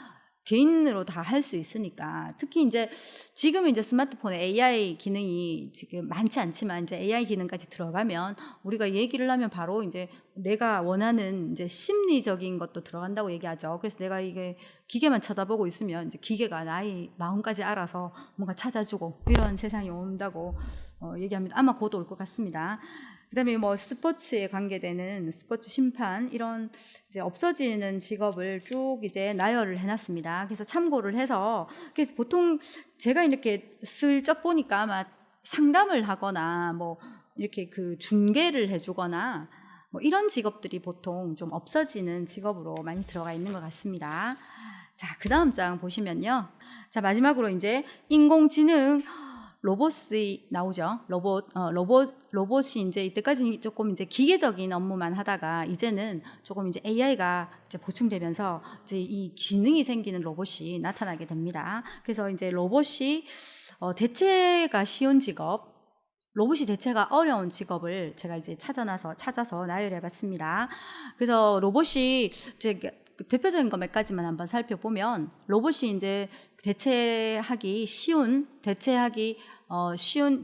개인으로 다 할 수 있으니까 특히 이제 지금 이제 스마트폰에 AI 기능이 지금 많지 않지만 이제 AI 기능까지 들어가면 우리가 얘기를 하면 바로 이제 내가 원하는 이제 심리적인 것도 들어간다고 얘기하죠. 그래서 내가 이게 기계만 쳐다보고 있으면 이제 기계가 나의 마음까지 알아서 뭔가 찾아주고 이런 세상이 온다고 얘기합니다. 아마 곧 올 것 같습니다. 그다음에 뭐 스포츠에 관계되는 스포츠 심판 이런 이제 없어지는 직업을 쭉 이제 나열을 해놨습니다. 그래서 참고를 해서 보통 제가 이렇게 슬쩍 보니까 아마 상담을 하거나 뭐 이렇게 그 중개를 해주거나 뭐 이런 직업들이 보통 좀 없어지는 직업으로 많이 들어가 있는 것 같습니다. 자, 그 다음 장 보시면요. 자, 마지막으로 이제 인공지능 로봇이 나오죠. 로봇이 이제 이때까지 조금 이제 기계적인 업무만 하다가 이제는 조금 이제 AI가 이제 보충되면서 이제 이 기능이 생기는 로봇이 나타나게 됩니다. 그래서 이제 로봇이 대체가 쉬운 직업, 로봇이 대체가 어려운 직업을 제가 이제 찾아서 나열해봤습니다. 그래서 로봇이 이제 대표적인 거 몇 가지만 한번 살펴보면 로봇이 이제 대체하기 쉬운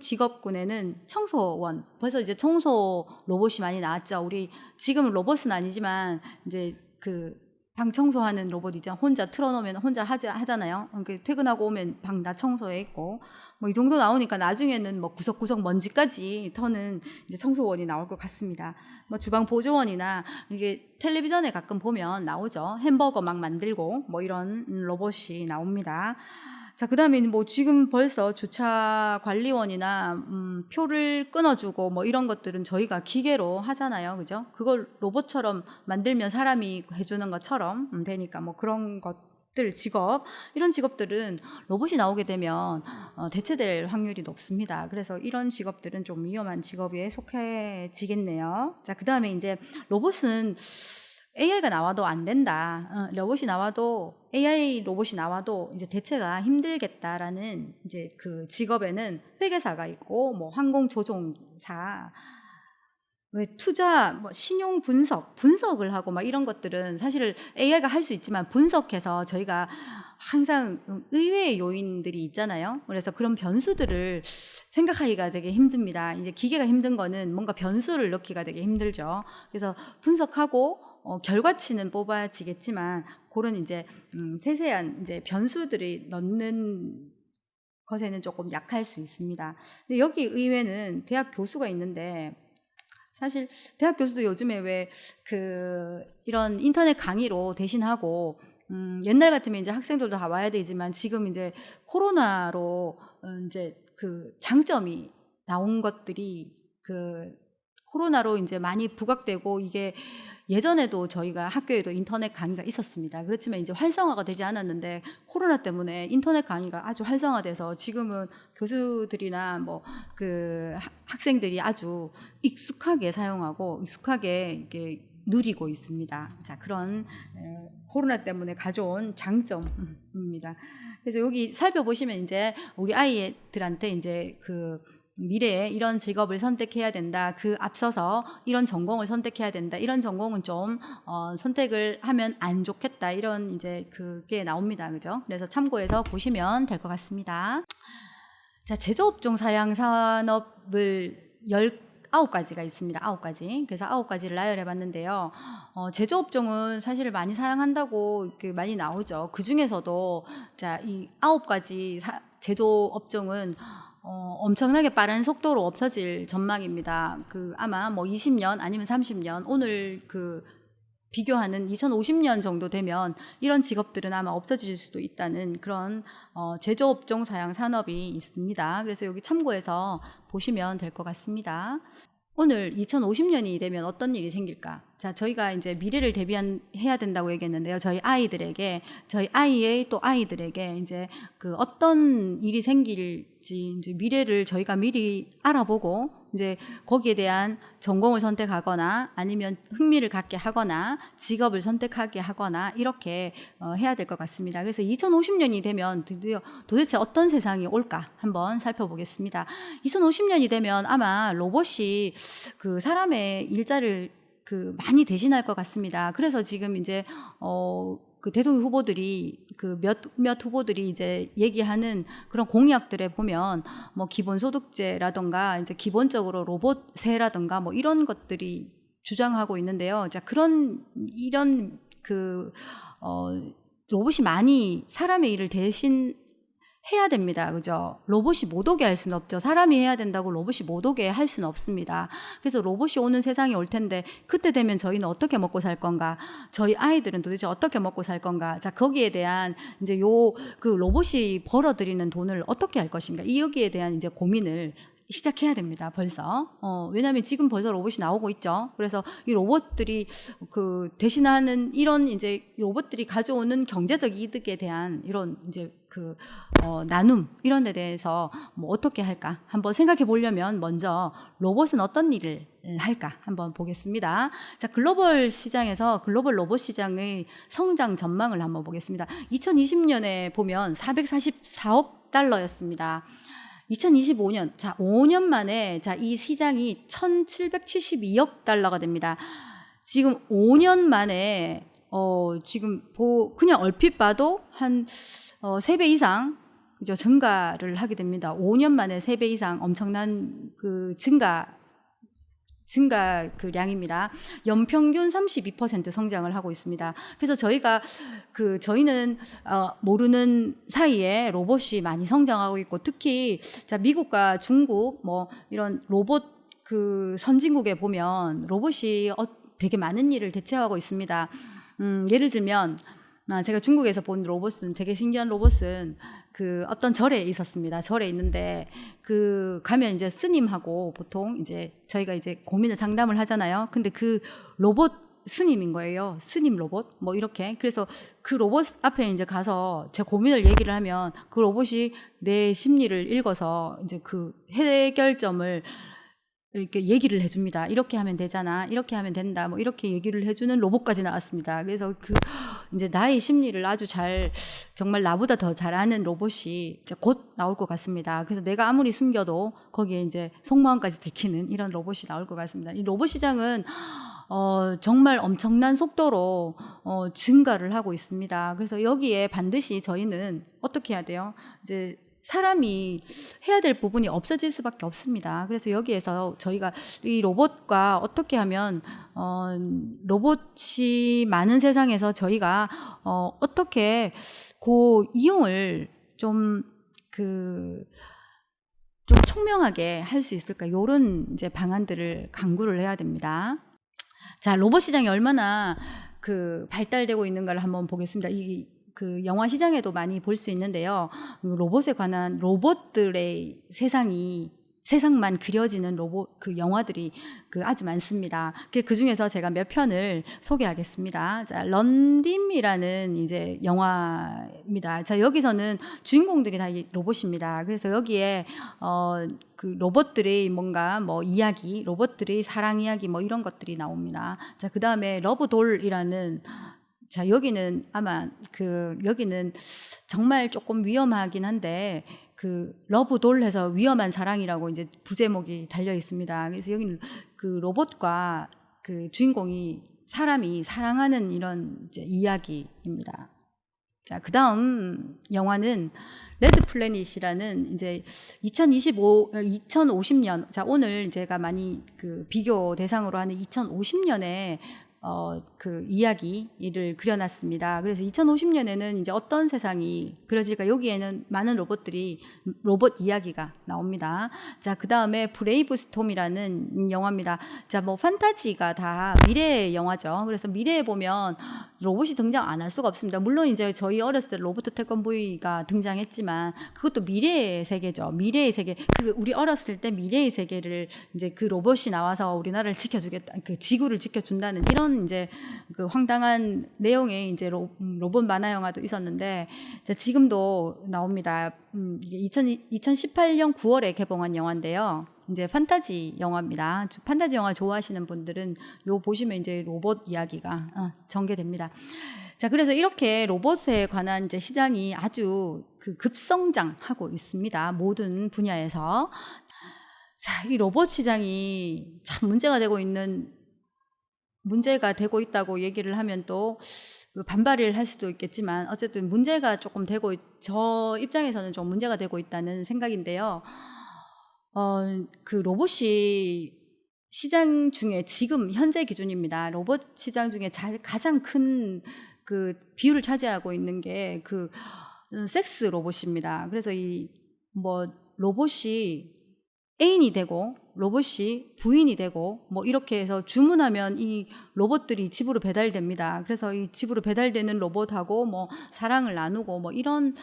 직업군에는 청소원, 벌써 이제 청소 로봇이 많이 나왔죠. 우리 지금은 로봇은 아니지만 이제 그 방 청소하는 로봇이죠. 혼자 틀어놓으면 혼자 하잖아요. 퇴근하고 오면 방 다 청소해 있고 뭐 이 정도 나오니까 나중에는 뭐 구석구석 먼지까지 터는 이제 청소원이 나올 것 같습니다. 뭐 주방 보조원이나 이게 텔레비전에 가끔 보면 나오죠. 햄버거 막 만들고 뭐 이런 로봇이 나옵니다. 자, 그다음에 뭐 지금 벌써 주차 관리원이나 표를 끊어주고 뭐 이런 것들은 저희가 기계로 하잖아요, 그죠? 그걸 로봇처럼 만들면 사람이 해주는 것처럼 되니까 뭐 그런 것들 이런 직업들은 로봇이 나오게 되면 대체될 확률이 높습니다. 그래서 이런 직업들은 좀 위험한 직업에 속해지겠네요. 자, 그다음에 이제 로봇은 AI가 나와도 안 된다. AI 로봇이 나와도 이제 대체가 힘들겠다라는 이제 그 직업에는 회계사가 있고 뭐 항공 조종사, 왜 투자, 뭐 신용 분석을 하고 막 이런 것들은 사실 AI가 할 수 있지만 분석해서 저희가 항상 의외의 요인들이 있잖아요. 그래서 그런 변수들을 생각하기가 되게 힘듭니다. 이제 기계가 힘든 거는 뭔가 변수를 넣기가 되게 힘들죠. 그래서 분석하고 결과치는 뽑아지겠지만 그런 이제 세세한 이제 변수들이 넣는 것에는 조금 약할 수 있습니다. 근데 여기 의외는 대학 교수가 있는데 사실 대학 교수도 요즘에 왜 이런 인터넷 강의로 대신하고 옛날 같으면 이제 학생들도 다 와야 되지만 지금 이제 코로나로 이제 장점이 나온 것들이 코로나로 이제 많이 부각되고 이게 예전에도 저희가 학교에도 인터넷 강의가 있었습니다. 그렇지만 이제 활성화가 되지 않았는데 코로나 때문에 인터넷 강의가 아주 활성화돼서 지금은 교수들이나 학생들이 아주 익숙하게 사용하고 익숙하게 이렇게 누리고 있습니다. 자, 그런 코로나 때문에 가져온 장점입니다. 그래서 여기 살펴보시면 이제 우리 아이들한테 이제 미래에 이런 직업을 선택해야 된다. 앞서서 이런 전공을 선택해야 된다. 이런 전공은 좀 선택을 하면 안 좋겠다. 이런 이제 그게 나옵니다. 그죠? 그래서 참고해서 보시면 될 것 같습니다. 자, 제조업종 사양 산업을 19가지가 있습니다. 9가지. 그래서 9가지를 나열해 봤는데요. 제조업종은 사실 많이 사용한다고 많이 나오죠. 그 중에서도 자, 이 9가지 제조업종은 엄청나게 빠른 속도로 없어질 전망입니다. 아마 20년 아니면 30년, 오늘 비교하는 2050년 정도 되면 이런 직업들은 아마 없어질 수도 있다는 그런 제조업종 사양 산업이 있습니다. 그래서 여기 참고해서 보시면 될 것 같습니다. 오늘 2050년이 되면 어떤 일이 생길까? 자, 저희가 이제 미래를 대비해야 된다고 얘기했는데요. 저희 아이들에게, 저희 아이의 또 아이들에게 이제 어떤 일이 생길지 이제 미래를 저희가 미리 알아보고 이제 거기에 대한 전공을 선택하거나 아니면 흥미를 갖게 하거나 직업을 선택하게 하거나 이렇게 해야 될 것 같습니다. 그래서 2050년이 되면 드디어 도대체 어떤 세상이 올까 한번 살펴보겠습니다. 2050년이 되면 아마 로봇이 사람의 일자리를 많이 대신할 것 같습니다. 그래서 지금 이제 대통령 후보들이 몇몇 후보들이 이제 얘기하는 그런 공약들에 보면 기본소득제라든가 이제 기본적으로 로봇세라든가 이런 것들이 주장하고 있는데요. 자, 이런 로봇이 많이 사람의 일을 대신 해야 됩니다. 그죠? 로봇이 못 오게 할 수는 없죠. 사람이 해야 된다고 로봇이 못 오게 할 수는 없습니다. 그래서 로봇이 오는 세상이 올 텐데 그때 되면 저희는 어떻게 먹고 살 건가? 저희 아이들은 도대체 어떻게 먹고 살 건가? 자, 거기에 대한 이제 로봇이 벌어들이는 돈을 어떻게 할 것인가? 여기에 대한 이제 고민을 시작해야 됩니다. 벌써. 왜냐하면 지금 벌써 로봇이 나오고 있죠. 그래서 이 로봇들이 대신하는 이런 이제 로봇들이 가져오는 경제적 이득에 대한 이런 이제 나눔 이런 데 대해서 어떻게 할까 한번 생각해 보려면 먼저 로봇은 어떤 일을 할까 한번 보겠습니다. 자, 글로벌 로봇 시장의 성장 전망을 한번 보겠습니다. 2020년에 보면 444억 달러였습니다. 2025년, 자, 5년 만에, 자, 이 시장이 1772억 달러가 됩니다. 지금 5년 만에, 지금 그냥 얼핏 봐도 한, 3배 이상, 그죠, 증가를 하게 됩니다. 5년 만에 3배 이상 엄청난 증가 량입니다. 연평균 32% 성장을 하고 있습니다. 그래서 저희는 모르는 사이에 로봇이 많이 성장하고 있고 특히 자, 미국과 중국 이런 로봇 선진국에 보면 로봇이 되게 많은 일을 대체하고 있습니다. 예를 들면 제가 중국에서 본 로봇은 되게 신기한 로봇은 어떤 절에 있었습니다. 절에 있는데 가면 이제 스님하고 보통 이제 저희가 이제 고민을 상담을 하잖아요. 근데 로봇 스님인 거예요. 스님 로봇 이렇게. 그래서 로봇 앞에 이제 가서 제 고민을 얘기를 하면 로봇이 내 심리를 읽어서 이제 해결점을 이렇게 얘기를 해줍니다. 이렇게 하면 되잖아. 이렇게 하면 된다. 이렇게 얘기를 해주는 로봇까지 나왔습니다. 그래서 이제 나의 심리를 아주 정말 나보다 더 잘 아는 로봇이 이제 곧 나올 것 같습니다. 그래서 내가 아무리 숨겨도 거기에 이제 속마음까지 들키는 이런 로봇이 나올 것 같습니다. 이 로봇 시장은 정말 엄청난 속도로 증가를 하고 있습니다. 그래서 여기에 반드시 저희는 어떻게 해야 돼요? 이제 사람이 해야 될 부분이 없어질 수밖에 없습니다. 그래서 여기에서 저희가 이 로봇과 어떻게 하면 로봇이 많은 세상에서 저희가 어떻게 그 이용을 좀 총명하게 할 수 있을까? 요런 이제 방안들을 강구를 해야 됩니다. 자, 로봇 시장이 얼마나 발달되고 있는가를 한번 보겠습니다. 영화 시장에도 많이 볼 수 있는데요. 로봇에 관한 로봇들의 세상만 그려지는 영화들이 아주 많습니다. 그 중에서 제가 몇 편을 소개하겠습니다. 자, 런딤이라는 이제 영화입니다. 자, 여기서는 주인공들이 다 로봇입니다. 그래서 여기에 로봇들의 뭔가 이야기, 로봇들의 사랑 이야기 이런 것들이 나옵니다. 자, 그 다음에 러브돌이라는, 자, 여기는 아마 여기는 정말 조금 위험하긴 한데 러브돌 해서 위험한 사랑이라고 이제 부제목이 달려 있습니다. 그래서 여기는 로봇과 주인공이 사람이 사랑하는 이런 이제 이야기입니다. 자, 그다음 영화는 레드 플래닛이라는 이제 2050년, 자, 오늘 제가 많이 비교 대상으로 하는 2050년에 이야기를 그려놨습니다. 그래서 2050년에는 이제 어떤 세상이 그려질까? 여기에는 많은 로봇 이야기가 나옵니다. 자, 그 다음에 브레이브 스톰이라는 영화입니다. 자, 판타지가 다 미래의 영화죠. 그래서 미래에 보면 로봇이 등장 안 할 수가 없습니다. 물론 이제 저희 어렸을 때 로버트 태권브이가 등장했지만 그것도 미래의 세계죠. 미래의 세계. 우리 어렸을 때 미래의 세계를 이제 로봇이 나와서 우리나라를 지켜주겠다, 지구를 지켜준다는 이런 이제 황당한 내용의 이제 로봇 만화 영화도 있었는데, 자, 지금도 나옵니다. 이게 2018년 9월에 개봉한 영화인데요. 이제 판타지 영화입니다. 판타지 영화 좋아하시는 분들은 요 보시면 이제 로봇 이야기가 전개됩니다. 자, 그래서 이렇게 로봇에 관한 이제 시장이 아주 급성장하고 있습니다. 모든 분야에서. 자, 이 로봇 시장이 참 문제가 되고 있다고 얘기를 하면 또 반발을 할 수도 있겠지만, 어쨌든 문제가 조금 저 입장에서는 좀 문제가 되고 있다는 생각인데요. 로봇이 시장 중에 지금 현재 기준입니다. 로봇 시장 중에 가장 큰 비율을 차지하고 있는 게 섹스 로봇입니다. 그래서 로봇이 애인이 되고 로봇이 부인이 되고 이렇게 해서 주문하면 이 로봇들이 집으로 배달됩니다. 그래서 이 집으로 배달되는 로봇하고 사랑을 나누고 이런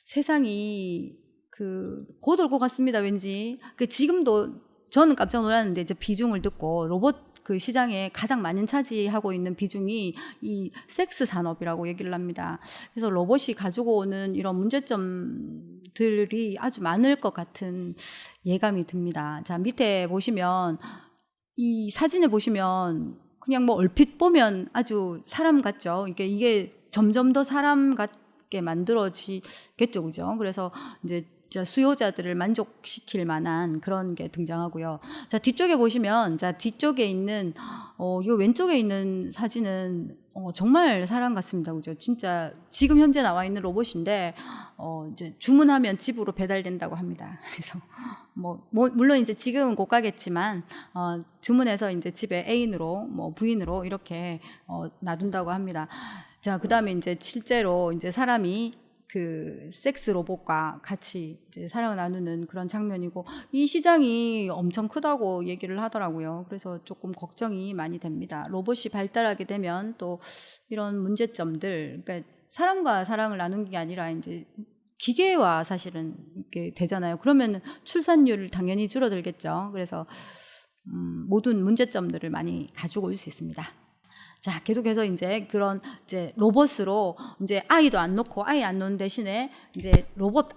세상이 곧 올 것 같습니다. 왠지. 지금도 저는 깜짝 놀랐는데 이제 비중을 듣고 로봇 시장에 가장 많이 차지하고 있는 비중이 이 섹스 산업이라고 얘기를 합니다. 그래서 로봇이 가지고 오는 이런 문제점들이 아주 많을 것 같은 예감이 듭니다. 자, 밑에 보시면 이 사진을 보시면 그냥 얼핏 보면 아주 사람 같죠. 이게 점점 더 사람 같게 만들어지겠죠, 그죠? 그래서 이제 수요자들을 만족시킬 만한 그런 게 등장하고요. 자, 뒤쪽에 보시면, 자, 뒤쪽에 있는 요 왼쪽에 있는 사진은 정말 사람 같습니다. 그죠? 진짜 지금 현재 나와 있는 로봇인데 이제 주문하면 집으로 배달된다고 합니다. 그래서 물론 이제 지금은 못 가겠지만 주문해서 이제 집에 애인으로 부인으로 이렇게 놔둔다고 합니다. 자, 그다음에 이제 실제로 이제 사람이 섹스 로봇과 같이 이제 사랑을 나누는 그런 장면이고, 이 시장이 엄청 크다고 얘기를 하더라고요. 그래서 조금 걱정이 많이 됩니다. 로봇이 발달하게 되면 또 이런 문제점들, 그러니까 사람과 사랑을 나누는 게 아니라 이제 기계와 사실은 이렇게 되잖아요. 그러면 출산율 당연히 줄어들겠죠. 그래서 모든 문제점들을 많이 가지고 올 수 있습니다. 자, 계속해서 이제 로봇으로 이제 아이도 안 놓고 아이 안 놓는 대신에 이제 로봇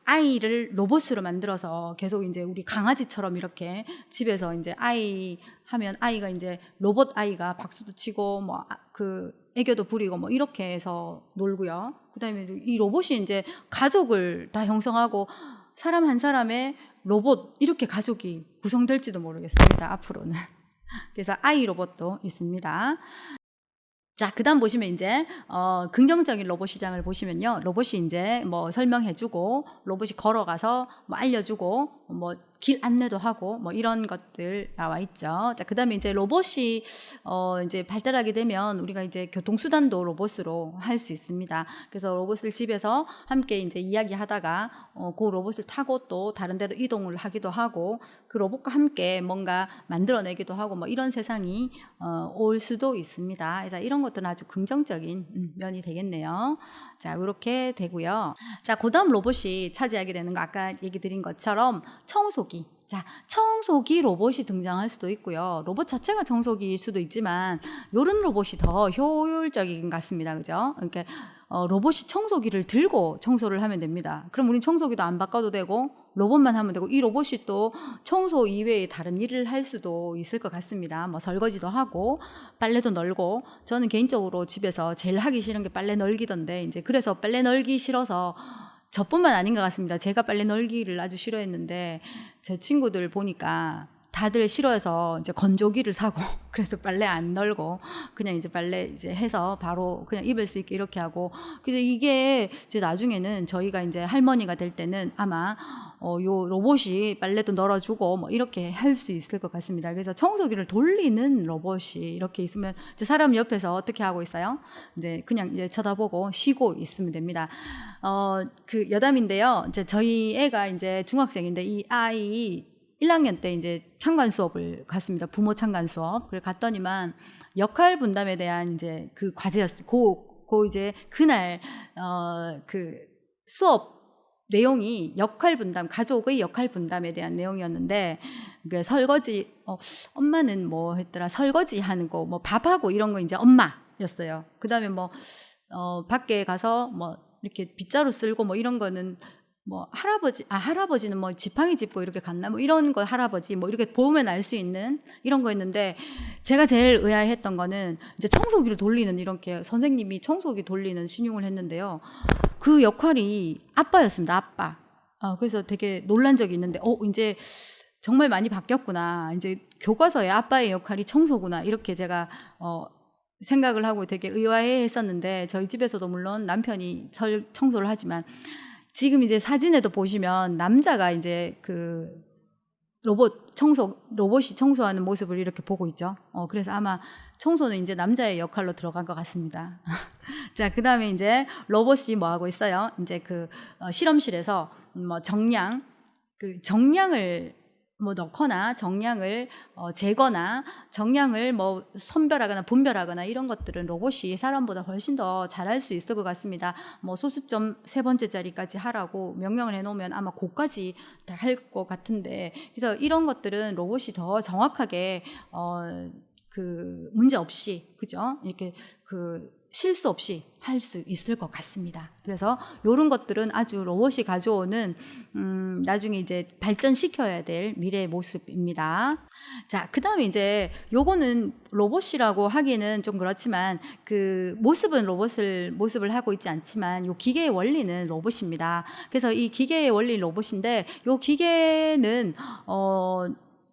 아이를 로봇으로 만들어서 계속 이제 우리 강아지처럼 이렇게 집에서 이제 아이 하면 아이가 이제 로봇 아이가 박수도 치고 애교도 부리고 이렇게 해서 놀고요. 그다음에 이 로봇이 이제 가족을 다 형성하고 사람 한 사람의 로봇 이렇게 가족이 구성될지도 모르겠습니다. 앞으로는. 그래서 아이 로봇도 있습니다. 자, 그다음 보시면 이제 긍정적인 로봇 시장을 보시면요. 로봇이 이제 뭐 설명해 주고 로봇이 걸어가서 뭐 알려 주고 뭐 길 안내도 하고 뭐 이런 것들 나와 있죠. 자, 그다음에 이제 로봇이 이제 발달하게 되면 우리가 이제 교통수단도 로봇으로 할 수 있습니다. 그래서 로봇을 집에서 함께 이제 이야기하다가 그 로봇을 타고 또 다른 데로 이동을 하기도 하고 그 로봇과 함께 뭔가 만들어내기도 하고 뭐 이런 세상이 올 수도 있습니다. 그래서 이런 것들은 아주 긍정적인 면이 되겠네요. 자, 이렇게 되고요. 자, 그다음 로봇이 차지하게 되는 거 아까 얘기 드린 것처럼 청소기. 자, 청소기 로봇이 등장할 수도 있고요. 로봇 자체가 청소기일 수도 있지만 요런 로봇이 더 효율적인 것 같습니다. 그죠? 이렇게 로봇이 청소기를 들고 청소를 하면 됩니다. 그럼 우린 청소기도 안 바꿔도 되고 로봇만 하면 되고 이 로봇이 또 청소 이외에 다른 일을 할 수도 있을 것 같습니다. 뭐 설거지도 하고 빨래도 널고 저는 개인적으로 집에서 제일 하기 싫은 게 빨래 널기던데 이제 그래서 빨래 널기 싫어서 저뿐만 아닌 것 같습니다. 제가 빨래 널기를 아주 싫어했는데 제 친구들 보니까 다들 싫어해서 이제 건조기를 사고 그래서 빨래 안 널고 그냥 이제 빨래 이제 해서 바로 그냥 입을 수 있게 이렇게 하고 그래서 이게 이제 나중에는 저희가 이제 할머니가 될 때는 아마 요 로봇이 빨래도 널어주고 뭐 이렇게 할 수 있을 것 같습니다. 그래서 청소기를 돌리는 로봇이 이렇게 있으면 이제 사람 옆에서 어떻게 하고 있어요? 이제 그냥 이제 쳐다보고 쉬고 있으면 됩니다. 그 여담인데요. 이제 저희 애가 이제 중학생인데 이 아이 1학년 때 이제 참관 수업을 갔습니다. 부모 참관 수업. 그래 갔더니만 역할 분담에 대한 이제 그 과제였어요. 고 이제 그날 그 수업 내용이 역할 분담, 가족의 역할 분담에 대한 내용이었는데 그 설거지 엄마는 뭐 했더라? 설거지 하는 거, 뭐 밥하고 이런 거 이제 엄마였어요. 그다음에 뭐 밖에 가서 뭐 이렇게 빗자루 쓸고 뭐 이런 거는 뭐 할아버지는 뭐 지팡이 짚고 이렇게 갔나 뭐 이런 거 할아버지 뭐 이렇게 보면 알 수 있는 이런 거였는데 제가 제일 의아했던 거는 이제 청소기를 돌리는 이렇게 선생님이 청소기 돌리는 신용을 했는데요. 그 역할이 아빠였습니다. 아빠. 그래서 되게 놀란 적이 있는데 이제 정말 많이 바뀌었구나. 이제 교과서에 아빠의 역할이 청소구나. 이렇게 제가 생각을 하고 되게 의아해 했었는데 저희 집에서도 물론 남편이 청소를 하지만 지금 이제 사진에도 보시면 남자가 이제 그 로봇이 청소하는 모습을 이렇게 보고 있죠. 그래서 아마 청소는 이제 남자의 역할로 들어간 것 같습니다. 자, 그 다음에 이제 로봇이 뭐 하고 있어요? 이제 그 실험실에서 뭐 정량을 뭐 넣거나 정량을 재거나 정량을 뭐 선별하거나 분별하거나 이런 것들은 로봇이 사람보다 훨씬 더 잘할 수 있을 것 같습니다. 뭐 소수점 3번째 자리까지 하라고 명령을 해놓으면 아마 그까지 다 할 것 같은데 그래서 이런 것들은 로봇이 더 정확하게 그 문제 없이 그죠? 이렇게 그 실수 없이 할 수 있을 것 같습니다. 그래서 이런 것들은 아주 로봇이 가져오는 나중에 이제 발전시켜야 될 미래의 모습입니다. 자, 그다음에 이제 요거는 로봇이라고 하기는 좀 그렇지만 그 모습은 모습을 하고 있지 않지만 요 기계의 원리는 로봇입니다. 그래서 이 기계의 원리 로봇인데 요 기계는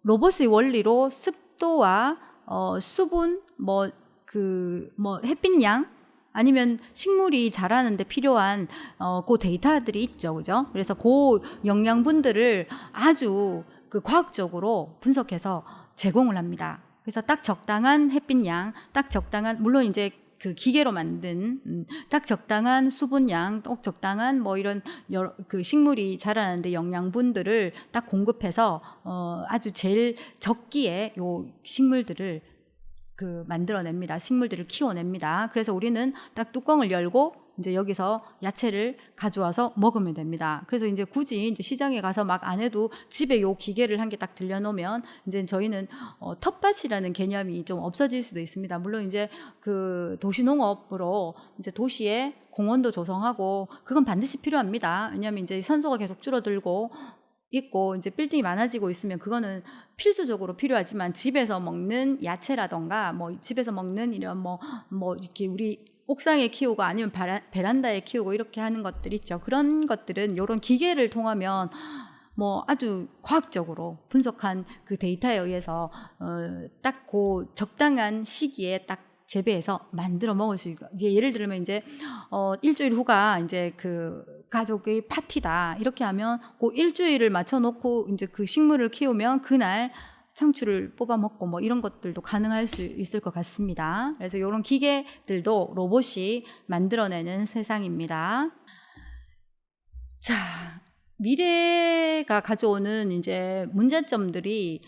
로봇의 원리로 습도와 수분 햇빛양 아니면 식물이 자라는데 필요한 그 데이터들이 있죠, 그죠? 그래서 그 영양분들을 아주 그 과학적으로 분석해서 제공을 합니다. 그래서 딱 적당한 햇빛양, 딱 적당한 물론 이제 그 기계로 만든 딱 적당한 수분양, 딱 적당한 뭐 이런 그 식물이 자라는데 영양분들을 딱 공급해서 아주 제일 적기에 요 식물들을 만들어냅니다. 식물들을 키워냅니다. 그래서 우리는 딱 뚜껑을 열고 이제 여기서 야채를 가져와서 먹으면 됩니다. 그래서 이제 굳이 이제 시장에 가서 막 안 해도 집에 요 기계를 한 개 딱 들여놓으면 이제 저희는 텃밭이라는 개념이 좀 없어질 수도 있습니다. 물론 이제 그 도시농업으로 이제 도시에 공원도 조성하고 그건 반드시 필요합니다. 왜냐하면 이제 선소가 계속 줄어들고 있고 이제 빌딩이 많아지고 있으면 그거는 필수적으로 필요하지만 집에서 먹는 야채라던가 뭐 집에서 먹는 이런 뭐 이렇게 우리 옥상에 키우고 아니면 베란다에 키우고 이렇게 하는 것들 있죠. 그런 것들은 이런 기계를 통하면 뭐 아주 과학적으로 분석한 그 데이터에 의해서 딱 그 적당한 시기에 딱 재배해서 만들어 먹을 수 있고, 이제 예를 들면 이제 일주일 후가 이제 그 가족의 파티다 이렇게 하면 그 일주일을 맞춰 놓고 이제 그 식물을 키우면 그날 상추를 뽑아 먹고 뭐 이런 것들도 가능할 수 있을 것 같습니다. 그래서 이런 기계들도 로봇이 만들어내는 세상입니다. 자, 미래가 가져오는 이제 문제점들이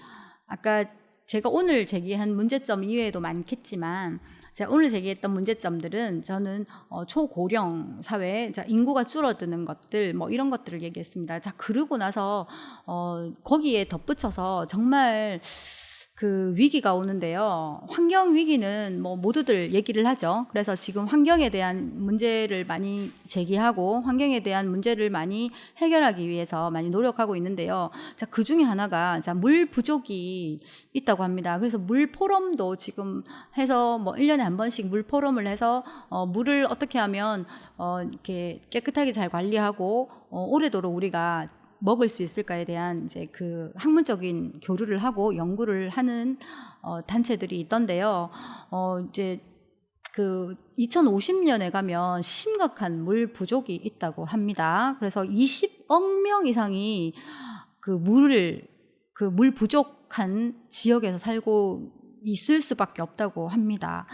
아까 제가 오늘 제기한 문제점 이외에도 많겠지만, 제가 오늘 제기했던 문제점들은 저는 초고령 사회, 자, 인구가 줄어드는 것들, 뭐 이런 것들을 얘기했습니다. 자, 그러고 나서 거기에 덧붙여서 정말 그 위기가 오는데요. 환경 위기는 뭐 모두들 얘기를 하죠. 그래서 지금 환경에 대한 문제를 많이 제기하고 환경에 대한 문제를 많이 해결하기 위해서 많이 노력하고 있는데요. 자, 그 중에 하나가 자, 물 부족이 있다고 합니다. 그래서 물 포럼도 지금 해서 뭐 1년에 한 번씩 물 포럼을 해서 물을 어떻게 하면 이렇게 깨끗하게 잘 관리하고 오래도록 우리가 먹을 수 있을까에 대한 이제 그 학문적인 교류를 하고 연구를 하는 단체들이 있던데요. 이제 그 2050년에 가면 심각한 물 부족이 있다고 합니다. 그래서 20억 명 이상이 그 물 부족한 지역에서 살고 있을 수밖에 없다고 합니다.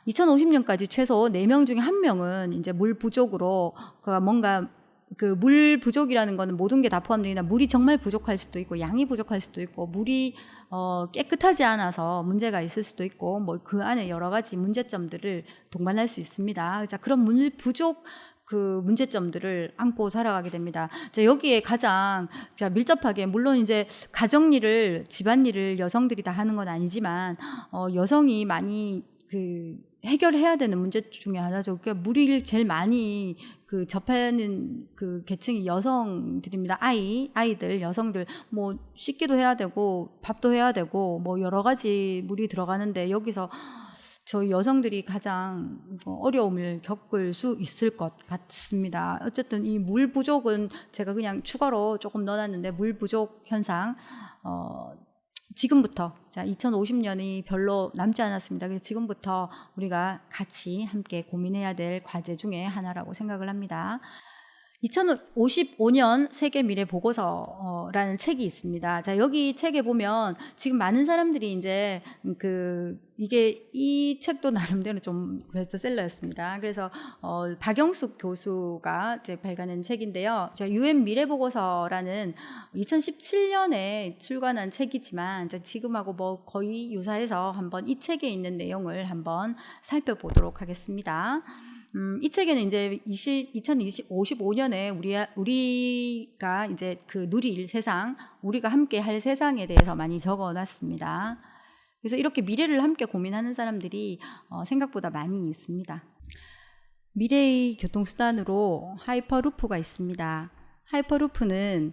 2050년까지 최소 4명 중에 1명은 이제 물 부족으로 뭔가 그 물 부족이라는 거는 모든 게 다 포함되니까 물이 정말 부족할 수도 있고 양이 부족할 수도 있고 물이 깨끗하지 않아서 문제가 있을 수도 있고 뭐 그 안에 여러 가지 문제점들을 동반할 수 있습니다. 자, 그런 물 부족 그 문제점들을 안고 살아가게 됩니다. 자, 여기에 가장 밀접하게 물론 이제 가정일을 집안일을 여성들이 다 하는 건 아니지만 여성이 많이 그 해결해야 되는 문제 중에 하나죠. 그러니까 물을 제일 많이 그 접하는 그 계층이 여성들입니다. 아이들, 여성들 뭐 씻기도 해야 되고 밥도 해야 되고 뭐 여러 가지 물이 들어가는데 여기서 저희 여성들이 가장 어려움을 겪을 수 있을 것 같습니다. 어쨌든 이 물 부족은 제가 그냥 추가로 조금 넣어놨는데 물 부족 현상 지금부터, 자, 2050년이 별로 남지 않았습니다. 그래서 지금부터 우리가 같이 함께 고민해야 될 과제 중에 하나라고 생각을 합니다. 2055년 세계 미래 보고서라는 책이 있습니다. 자, 여기 책에 보면 지금 많은 사람들이 이제 이 책도 나름대로 좀 베스트셀러였습니다. 그래서 박영숙 교수가 이제 발간한 책인데요. UN 미래 보고서라는 2017년에 출간한 책이지만 지금하고 뭐 거의 유사해서 한번 이 책에 있는 내용을 한번 살펴보도록 하겠습니다. 이 책에는 이제 2055년에 우리가 이제 그 누릴 세상, 우리가 함께 할 세상에 대해서 많이 적어놨습니다. 그래서 이렇게 미래를 함께 고민하는 사람들이 생각보다 많이 있습니다. 미래의 교통수단으로 하이퍼루프가 있습니다. 하이퍼루프는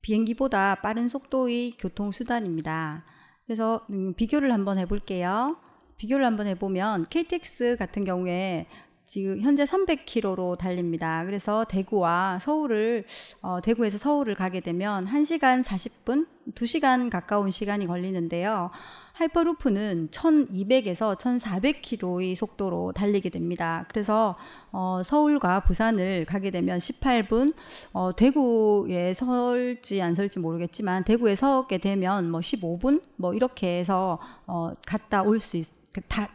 비행기보다 빠른 속도의 교통수단입니다. 그래서 비교를 한번 해볼게요. 비교를 한번 해보면 KTX 같은 경우에 지금 현재 300km로 달립니다. 그래서 대구에서 서울을 가게 되면 1시간 40분, 2시간 가까운 시간이 걸리는데요. 하이퍼루프는 1200에서 1400km의 속도로 달리게 됩니다. 그래서 서울과 부산을 가게 되면 18분, 대구에 설지 안 설지 모르겠지만 대구에 서게 되면 뭐 15분 뭐 이렇게 해서 갔다 올 수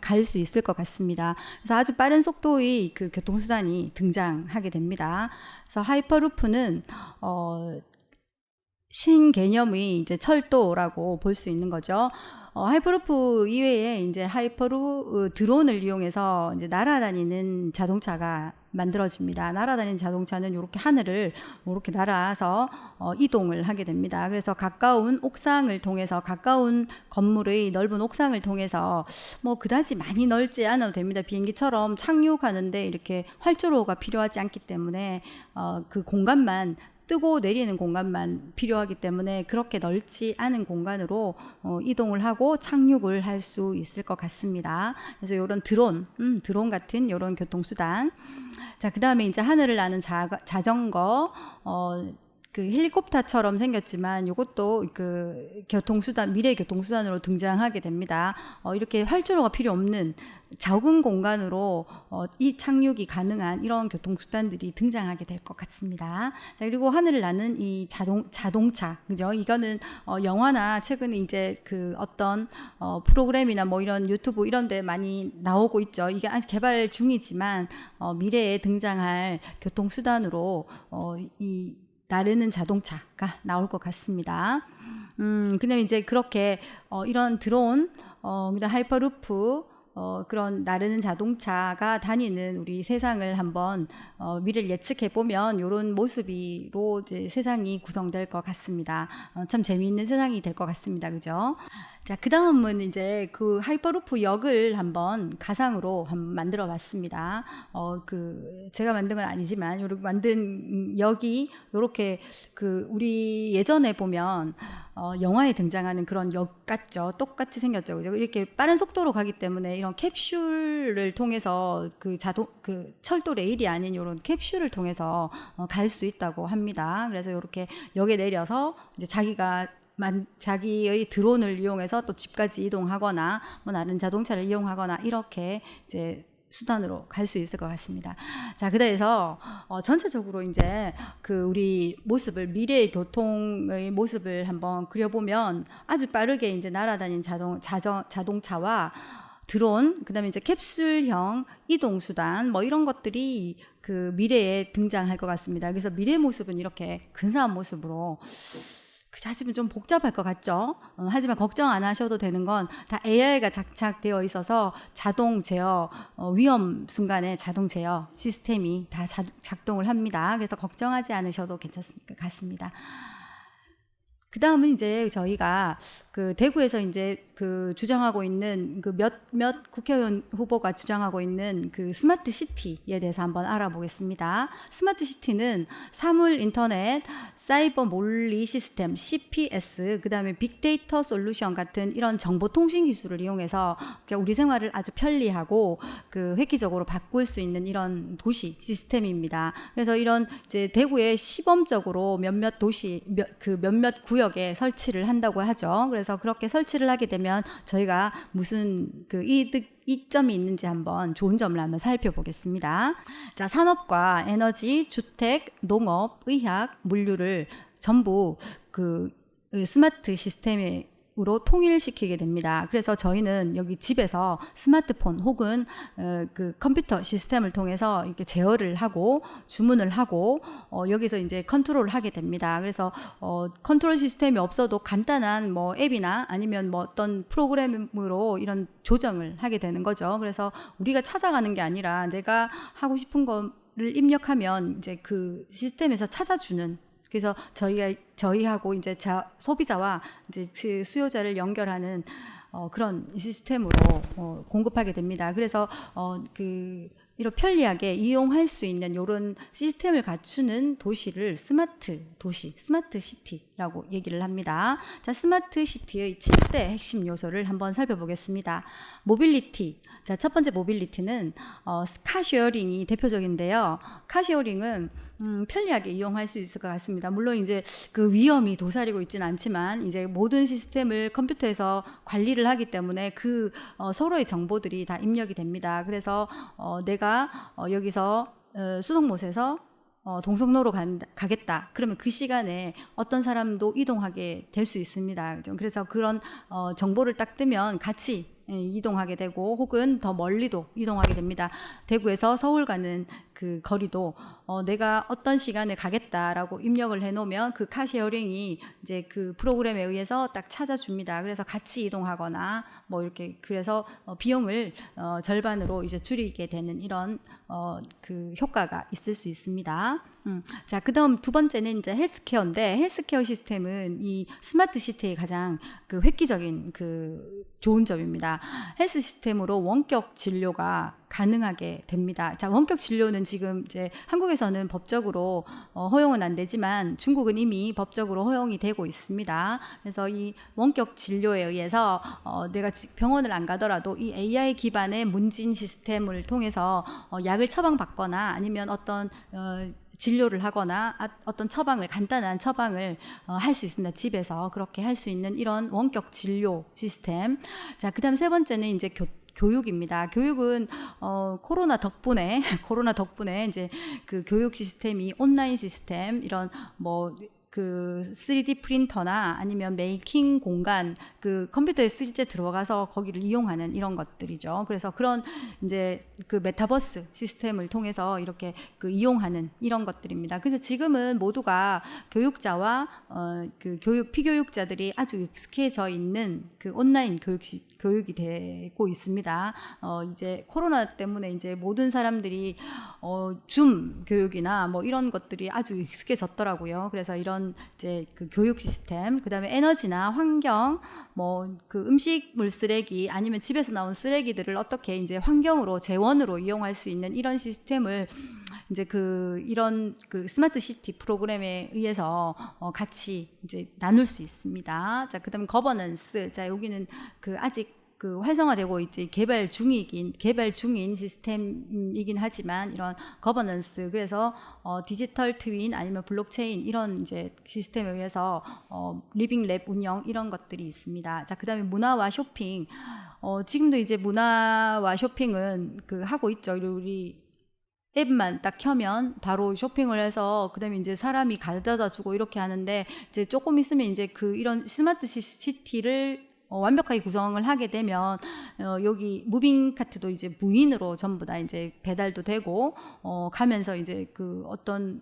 갈 수 있을 것 같습니다. 그래서 아주 빠른 속도의 그 교통수단이 등장하게 됩니다. 그래서 하이퍼루프는 신개념의 이제 철도라고 볼 수 있는 거죠. 하이퍼루프 이외에 이제 드론을 이용해서 이제 날아다니는 자동차가 만들어집니다. 날아다니는 자동차는 이렇게 하늘을 이렇게 날아서 이동을 하게 됩니다. 그래서 가까운 옥상을 통해서 가까운 건물의 넓은 옥상을 통해서 뭐 그다지 많이 넓지 않아도 됩니다. 비행기처럼 착륙하는데 이렇게 활주로가 필요하지 않기 때문에 그 공간만 뜨고 내리는 공간만 필요하기 때문에 그렇게 넓지 않은 공간으로 이동을 하고 착륙을 할 수 있을 것 같습니다. 그래서 이런 드론 같은 이런 교통수단. 자, 그 다음에 이제 하늘을 나는 자전거, 그 헬리콥터처럼 생겼지만 이것도 그 교통수단, 미래 교통수단으로 등장하게 됩니다. 이렇게 활주로가 필요 없는 적은 공간으로 이 착륙이 가능한 이런 교통수단들이 등장하게 될 것 같습니다. 자, 그리고 하늘을 나는 이 자동차, 그죠? 이거는 영화나 최근에 이제 그 어떤 프로그램이나 뭐 이런 유튜브 이런 데 많이 나오고 있죠. 이게 아직 개발 중이지만 미래에 등장할 교통수단으로 이 나르는 자동차가 나올 것 같습니다. 그다음에 이제 그렇게 이런 드론, 그다음 하이퍼루프, 그런 나르는 자동차가 다니는 우리 세상을 한번 미래를 예측해 보면 이런 모습으로 이제 세상이 구성될 것 같습니다. 참 재미있는 세상이 될 것 같습니다. 그죠? 자, 그 다음은 이제 그 하이퍼루프 역을 한번 가상으로 한번 만들어 봤습니다. 제가 만든 건 아니지만, 요렇게 만든 역이 요렇게 우리 예전에 보면, 영화에 등장하는 그런 역 같죠. 똑같이 생겼죠. 그죠? 이렇게 빠른 속도로 가기 때문에 이런 캡슐을 통해서 그 철도 레일이 아닌 이런 캡슐을 통해서 갈 수 있다고 합니다. 그래서 이렇게 역에 내려서 이제 자기의 드론을 이용해서 또 집까지 이동하거나 뭐 다른 자동차를 이용하거나 이렇게 이제 수단으로 갈 수 있을 것 같습니다. 자, 그래서 전체적으로 이제 우리 모습을, 미래의 교통의 모습을 한번 그려보면 아주 빠르게 이제 날아다니는 자동차와 드론, 그다음에 이제 캡슐형 이동 수단 뭐 이런 것들이 그 미래에 등장할 것 같습니다. 그래서 미래의 모습은 이렇게 근사한 모습으로, 하지만 좀 복잡할 것 같죠. 하지만 걱정 안 하셔도 되는 건 다 AI가 장착되어 있어서 자동 제어, 위험 순간에 자동 제어 시스템이 다 작동을 합니다. 그래서 걱정하지 않으셔도 괜찮을 것 같습니다. 그 다음은 이제 저희가 대구에서 이제 주장하고 있는 몇몇 국회의원 후보가 주장하고 있는 스마트 시티에 대해서 한번 알아보겠습니다. 스마트 시티는 사물 인터넷, 사이버 몰리 시스템, CPS, 그 다음에 빅데이터 솔루션 같은 이런 정보통신 기술을 이용해서 우리 생활을 아주 편리하고 획기적으로 바꿀 수 있는 이런 도시 시스템입니다. 그래서 이런 이제 대구에 시범적으로 몇몇 도시, 몇몇 구역에 설치를 한다고 하죠. 그래서 그렇게 설치를 하게 되면 저희가 무슨 이점이 있는지 한번 좋은 점을 한번 살펴보겠습니다. 자, 산업과 에너지, 주택, 농업, 의학, 물류를 전부 스마트 시스템에 으로 통일시키게 됩니다. 그래서 저희는 여기 집에서 스마트폰 혹은 컴퓨터 시스템을 통해서 이렇게 제어를 하고 주문을 하고 여기서 이제 컨트롤을 하게 됩니다. 그래서 컨트롤 시스템이 없어도 간단한 뭐 앱이나 아니면 뭐 어떤 프로그램으로 이런 조정을 하게 되는 거죠. 그래서 우리가 찾아가는 게 아니라 내가 하고 싶은 거를 입력하면 이제 시스템에서 찾아주는, 그래서 저희하고 이제 소비자와 이제 수요자를 연결하는 그런 시스템으로 공급하게 됩니다. 그래서 이런 편리하게 이용할 수 있는 이런 시스템을 갖추는 도시를 스마트 도시, 스마트 시티라고 얘기를 합니다. 자, 스마트 시티의 7대 핵심 요소를 한번 살펴보겠습니다. 모빌리티. 자, 첫 번째 모빌리티는 카쉐어링이 대표적인데요. 카쉐어링은 편리하게 이용할 수 있을 것 같습니다. 물론 이제 위험이 도사리고 있지는 않지만 이제 모든 시스템을 컴퓨터에서 관리를 하기 때문에 서로의 정보들이 다 입력이 됩니다. 그래서 내가 여기서 수성못에서 동성로로 가겠다. 그러면 그 시간에 어떤 사람도 이동하게 될 수 있습니다. 그래서 그런 정보를 딱 뜨면 같이 이동하게 되고 혹은 더 멀리도 이동하게 됩니다. 대구에서 서울 가는 거리도 내가 어떤 시간에 가겠다라고 입력을 해놓으면 카쉐어링이 이제 프로그램에 의해서 딱 찾아줍니다. 그래서 같이 이동하거나 뭐 이렇게, 그래서 비용을 절반으로 이제 줄이게 되는 이런 효과가 있을 수 있습니다. 자, 그다음 두 번째는 이제 헬스케어인데, 헬스케어 시스템은 이 스마트 시티의 가장 획기적인 좋은 점입니다. 헬스 시스템으로 원격 진료가 가능하게 됩니다. 자, 원격 진료는 지금 이제 한국에서는 법적으로 허용은 안 되지만 중국은 이미 법적으로 허용이 되고 있습니다. 그래서 이 원격 진료에 의해서 내가 병원을 안 가더라도 이 AI 기반의 문진 시스템을 통해서 약을 처방받거나 아니면 어떤 진료를 하거나 어떤 처방을 간단한 처방을 할 수 있습니다. 집에서 그렇게 할 수 있는 이런 원격 진료 시스템. 자, 그다음 세 번째는 이제 교육입니다. 교육은 코로나 덕분에 이제 그 교육 시스템이 온라인 시스템 이런 뭐 그 3D 프린터나 아니면 메이킹 공간 그 컴퓨터에 실제 들어가서 거기를 이용하는 이런 것들이죠. 그래서 그런 이제 그 메타버스 시스템을 통해서 이렇게 그 이용하는 이런 것들입니다. 그래서 지금은 모두가 교육자와 그 피교육자들이 아주 익숙해져 있는 그 온라인 교육이 되고 있습니다. 이제 코로나 때문에 이제 모든 사람들이 줌 교육이나 뭐 이런 것들이 아주 익숙해졌더라고요. 그래서 이런 이제 그 교육 시스템, 그다음에 에너지나 환경, 뭐 그 음식물 쓰레기 아니면 집에서 나온 쓰레기들을 어떻게 이제 환경으로 재원으로 이용할 수 있는 이런 시스템을 이제 이런 그 스마트 시티 프로그램에 의해서 같이 이제 나눌 수 있습니다. 자, 그다음에 거버넌스. 자, 여기는 그 아직 그 활성화되고 있지 개발 중인 시스템이긴 하지만 이런 거버넌스, 그래서 디지털 트윈 아니면 블록체인 이런 이제 시스템에 의해서 리빙 랩 운영 이런 것들이 있습니다. 자, 그다음에 문화와 쇼핑. 지금도 이제 문화와 쇼핑은 그 하고 있죠. 우리 앱만 딱 켜면 바로 쇼핑을 해서 그다음에 이제 사람이 가져다 주고 이렇게 하는데, 이제 조금 있으면 이제 이런 스마트 시티를 완벽하게 구성을 하게 되면 여기 무빙 카트도 이제 무인으로 전부 다 이제 배달도 되고 가면서 이제 그 어떤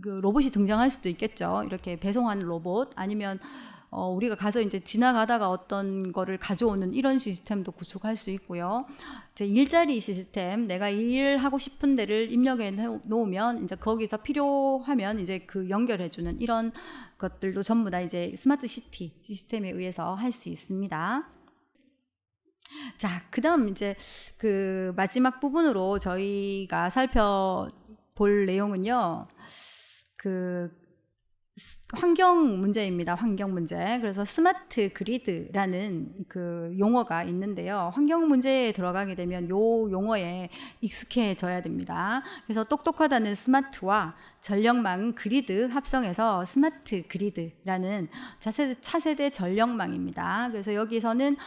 그 로봇이 등장할 수도 있겠죠. 이렇게 배송하는 로봇, 아니면 우리가 가서 이제 지나가다가 어떤 거를 가져오는 이런 시스템도 구축할 수 있고요. 이제 일자리 시스템, 내가 일하고 싶은 데를 입력해 놓으면 이제 거기서 필요하면 이제 그 연결해주는 이런 것들도 전부 다 이제 스마트 시티 시스템에 의해서 할 수 있습니다. 자, 그다음 이제 그 마지막 부분으로 저희가 살펴볼 내용은요, 그 환경 문제입니다. 환경 문제. 그래서 스마트 그리드라는 그 용어가 있는데요. 환경 문제에 들어가게 되면 요 용어에 익숙해져야 됩니다. 그래서 똑똑하다는 스마트와 전력망 그리드 합성해서 스마트 그리드라는 차세대 전력망입니다. 그래서 여기서는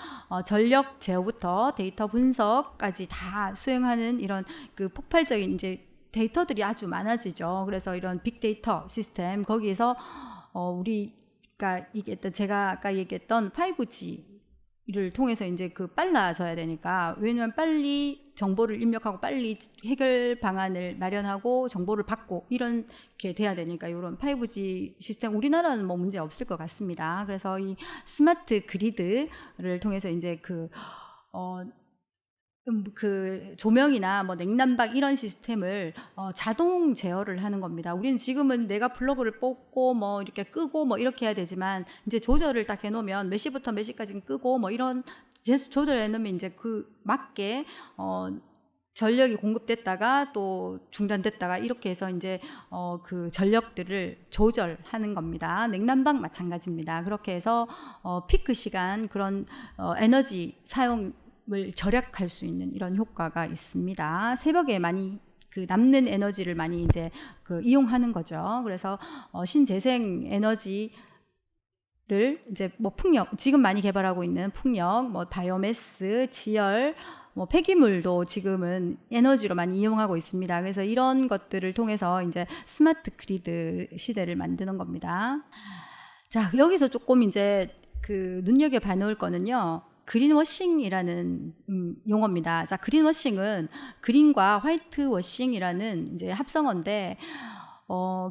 전력 제어부터 데이터 분석까지 다 수행하는 이런 그 폭발적인 이제 데이터들이 아주 많아지죠. 그래서 이런 빅데이터 시스템, 거기에서 제가 아까 얘기했던 5G를 통해서 이제 그 빨라져야 되니까, 왜냐면 빨리 정보를 입력하고 빨리 해결 방안을 마련하고 정보를 받고 이렇게 돼야 되니까 이런 5G 시스템 우리나라는 뭐 문제 없을 것 같습니다. 그래서 이 스마트 그리드를 통해서 이제 그 조명이나 뭐 냉난방 이런 시스템을 자동 제어를 하는 겁니다. 우리는 지금은 내가 플러그를 뽑고 뭐 이렇게 끄고 뭐 이렇게 해야 되지만, 이제 조절을 딱 해놓으면 몇 시부터 몇 시까지는 끄고 뭐 이런 조절해 놓으면 이제 그 맞게 전력이 공급됐다가 또 중단됐다가 이렇게 해서 이제 그 전력들을 조절하는 겁니다. 냉난방 마찬가지입니다. 그렇게 해서 피크 시간 그런 에너지 사용 을 절약할 수 있는 이런 효과가 있습니다. 새벽에 많이 그 남는 에너지를 많이 이제 그 이용하는 거죠. 그래서 신재생 에너지를 이제 뭐 풍력, 지금 많이 개발하고 있는 풍력, 뭐 바이오매스, 지열, 뭐 폐기물도 지금은 에너지로 많이 이용하고 있습니다. 그래서 이런 것들을 통해서 이제 스마트 그리드 시대를 만드는 겁니다. 자, 여기서 조금 이제 그 눈여겨봐 놓을 거는요, 그린워싱이라는 용어입니다. 자, 그린워싱은 그린과 화이트워싱이라는 이제 합성어인데,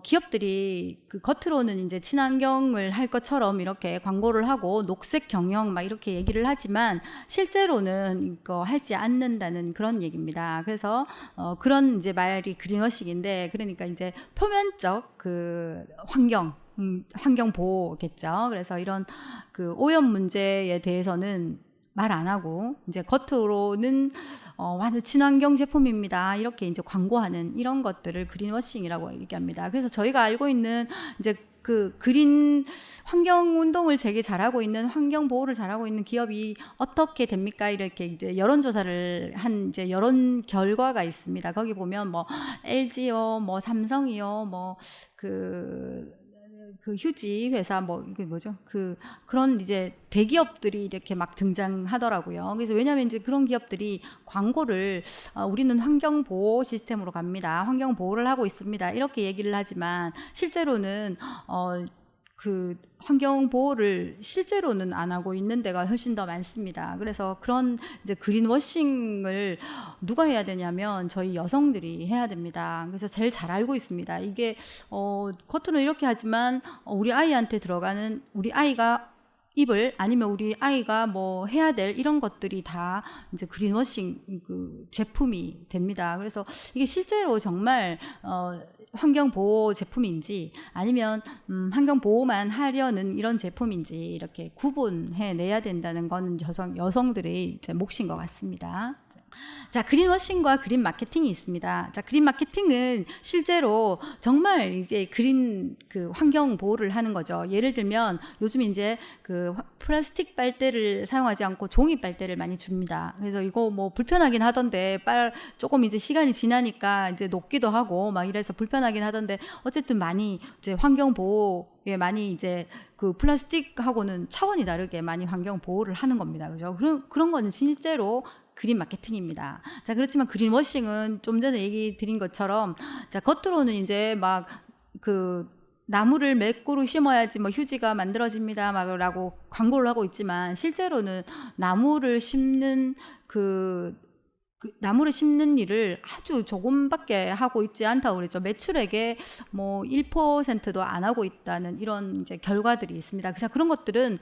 기업들이 그 겉으로는 이제 친환경을 할 것처럼 이렇게 광고를 하고 녹색 경영 막 이렇게 얘기를 하지만 실제로는 이거 하지 않는다는 그런 얘기입니다. 그래서 그런 이제 말이 그린워싱인데, 그러니까 이제 표면적 그 환경 보호겠죠. 그래서 이런 그 오염 문제에 대해서는 말 안 하고 이제 겉으로는 완전 친환경 제품입니다 이렇게 이제 광고하는 이런 것들을 그린워싱이라고 얘기합니다. 그래서 저희가 알고 있는 이제 그 그린 환경 운동을 되게 잘하고 있는, 환경 보호를 잘하고 있는 기업이 어떻게 됩니까? 이렇게 이제 여론조사를 한 이제 여론 결과가 있습니다. 거기 보면 뭐 LG요, 뭐 삼성이요, 뭐 그 휴지 회사 뭐 이게 뭐죠? 그런 이제 대기업들이 이렇게 막 등장하더라고요. 그래서 왜냐하면 이제 그런 기업들이 광고를 우리는 환경 보호 시스템으로 갑니다. 환경 보호를 하고 있습니다. 이렇게 얘기를 하지만 실제로는 그 환경 보호를 실제로는 안 하고 있는 데가 훨씬 더 많습니다. 그래서 그런 이제 그린워싱을 누가 해야 되냐면 저희 여성들이 해야 됩니다. 그래서 제일 잘 알고 있습니다. 이게 겉으로는 이렇게 하지만 우리 아이한테 들어가는, 우리 아이가 입을, 아니면 우리 아이가 뭐 해야 될 이런 것들이 다 이제 그린워싱 그 제품이 됩니다. 그래서 이게 실제로 정말 환경 보호 제품인지 아니면 환경 보호만 하려는 이런 제품인지 이렇게 구분해 내야 된다는 거는 여성들의 이제 몫인 것 같습니다. 자, 그린워싱과 그린 마케팅이 있습니다. 자, 그린 마케팅은 실제로 정말 이제 그 환경 보호를 하는 거죠. 예를 들면 요즘 이제 그 플라스틱 빨대를 사용하지 않고 종이 빨대를 많이 줍니다. 그래서 이거 뭐 불편하긴 하던데 조금 이제 시간이 지나니까 이제 녹기도 하고 막 이래서 불편하긴 하던데 어쨌든 많이 이제 환경 보호에 많이 이제 그 플라스틱하고는 차원이 다르게 많이 환경 보호를 하는 겁니다. 그죠? 그런 거는 실제로 그린 마케팅입니다. 자, 그렇지만 그린워싱은 좀 전에 얘기 드린 것처럼, 자, 겉으로는 이제 막 그 나무를 몇 그루 심어야지 뭐 휴지가 만들어집니다 막라고 광고를 하고 있지만 실제로는 나무를 심는 나무를 심는 일을 아주 조금밖에 하고 있지 않다고 그랬죠. 매출액의 뭐 1%도 안 하고 있다는 이런 이제 결과들이 있습니다. 그래서 그런 것들은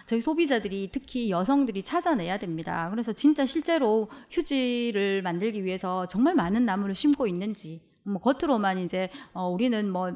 저희 소비자들이, 특히 여성들이 찾아내야 됩니다. 그래서 진짜 실제로 휴지를 만들기 위해서 정말 많은 나무를 심고 있는지, 뭐 겉으로만 이제 우리는 뭐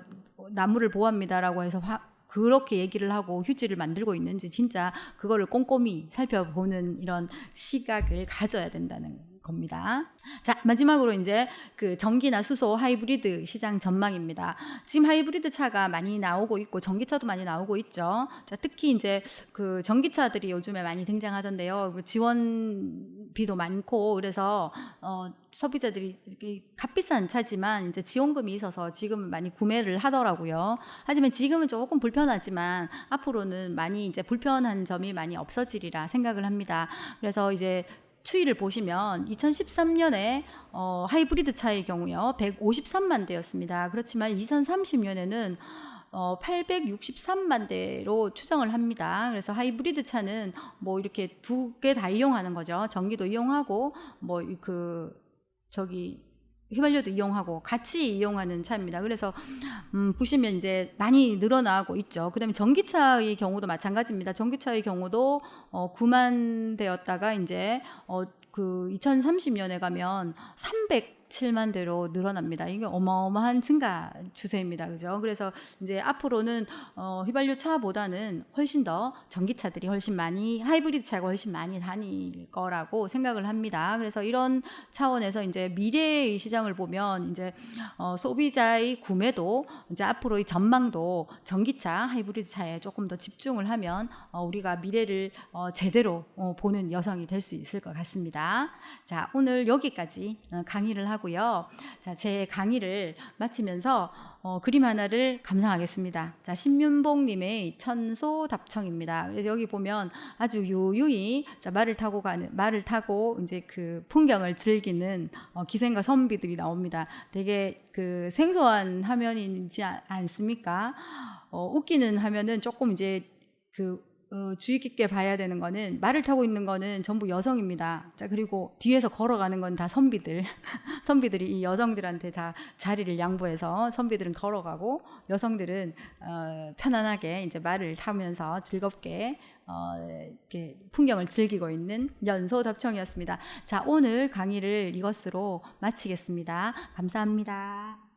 나무를 보호합니다라고 해서 그렇게 얘기를 하고 휴지를 만들고 있는지 진짜 그거를 꼼꼼히 살펴보는 이런 시각을 가져야 된다는 겁니다. 자, 마지막으로 이제 그 전기나 수소 하이브리드 시장 전망입니다. 지금 하이브리드 차가 많이 나오고 있고 전기차도 많이 나오고 있죠. 자, 특히 이제 그 전기차들이 요즘에 많이 등장하던데요. 지원비도 많고 그래서 소비자들이 값비싼 차지만 이제 지원금이 있어서 지금은 많이 구매를 하더라고요. 하지만 지금은 조금 불편하지만 앞으로는 많이 이제 불편한 점이 많이 없어지리라 생각을 합니다. 그래서 이제 추이를 보시면 2013년에 하이브리드 차의 경우요 153만 대였습니다. 그렇지만 2030년에는 863만 대로 추정을 합니다. 그래서 하이브리드 차는 뭐 이렇게 두 개 다 이용하는 거죠. 전기도 이용하고 뭐 휘발유도 이용하고 같이 이용하는 차입니다. 그래서 보시면 이제 많이 늘어나고 있죠. 그다음에 전기차의 경우도 마찬가지입니다. 전기차의 경우도 9만 대였다가 이제 그 2030년에 가면 307만 대로 늘어납니다. 이게 어마어마한 증가 추세입니다. 그죠? 그래서 이제 앞으로는 휘발유 차보다는 훨씬 더 전기차들이 훨씬 많이, 하이브리드 차가 훨씬 많이 다닐 거라고 생각을 합니다. 그래서 이런 차원에서 이제 미래의 시장을 보면 이제 소비자의 구매도 이제 앞으로의 전망도 전기차, 하이브리드 차에 조금 더 집중을 하면 우리가 미래를 제대로 보는 여성이 될 수 있을 것 같습니다. 자, 오늘 여기까지 강의를 하고요. 자, 제 강의를 마치면서 그림 하나를 감상하겠습니다. 자, 신윤봉님의 천소답청입니다. 그래서 여기 보면 아주 유유히 말을 타고 이제 그 풍경을 즐기는 기생과 선비들이 나옵니다. 되게 그 생소한 화면이지 않습니까? 웃기는 화면은 조금 이제 주의 깊게 봐야 되는 거는 말을 타고 있는 거는 전부 여성입니다. 자, 그리고 뒤에서 걸어가는 건 다 선비들. 선비들이 이 여성들한테 다 자리를 양보해서 선비들은 걸어가고 여성들은 편안하게 이제 말을 타면서 즐겁게 이렇게 풍경을 즐기고 있는 연소답청이었습니다. 자, 오늘 강의를 이것으로 마치겠습니다. 감사합니다.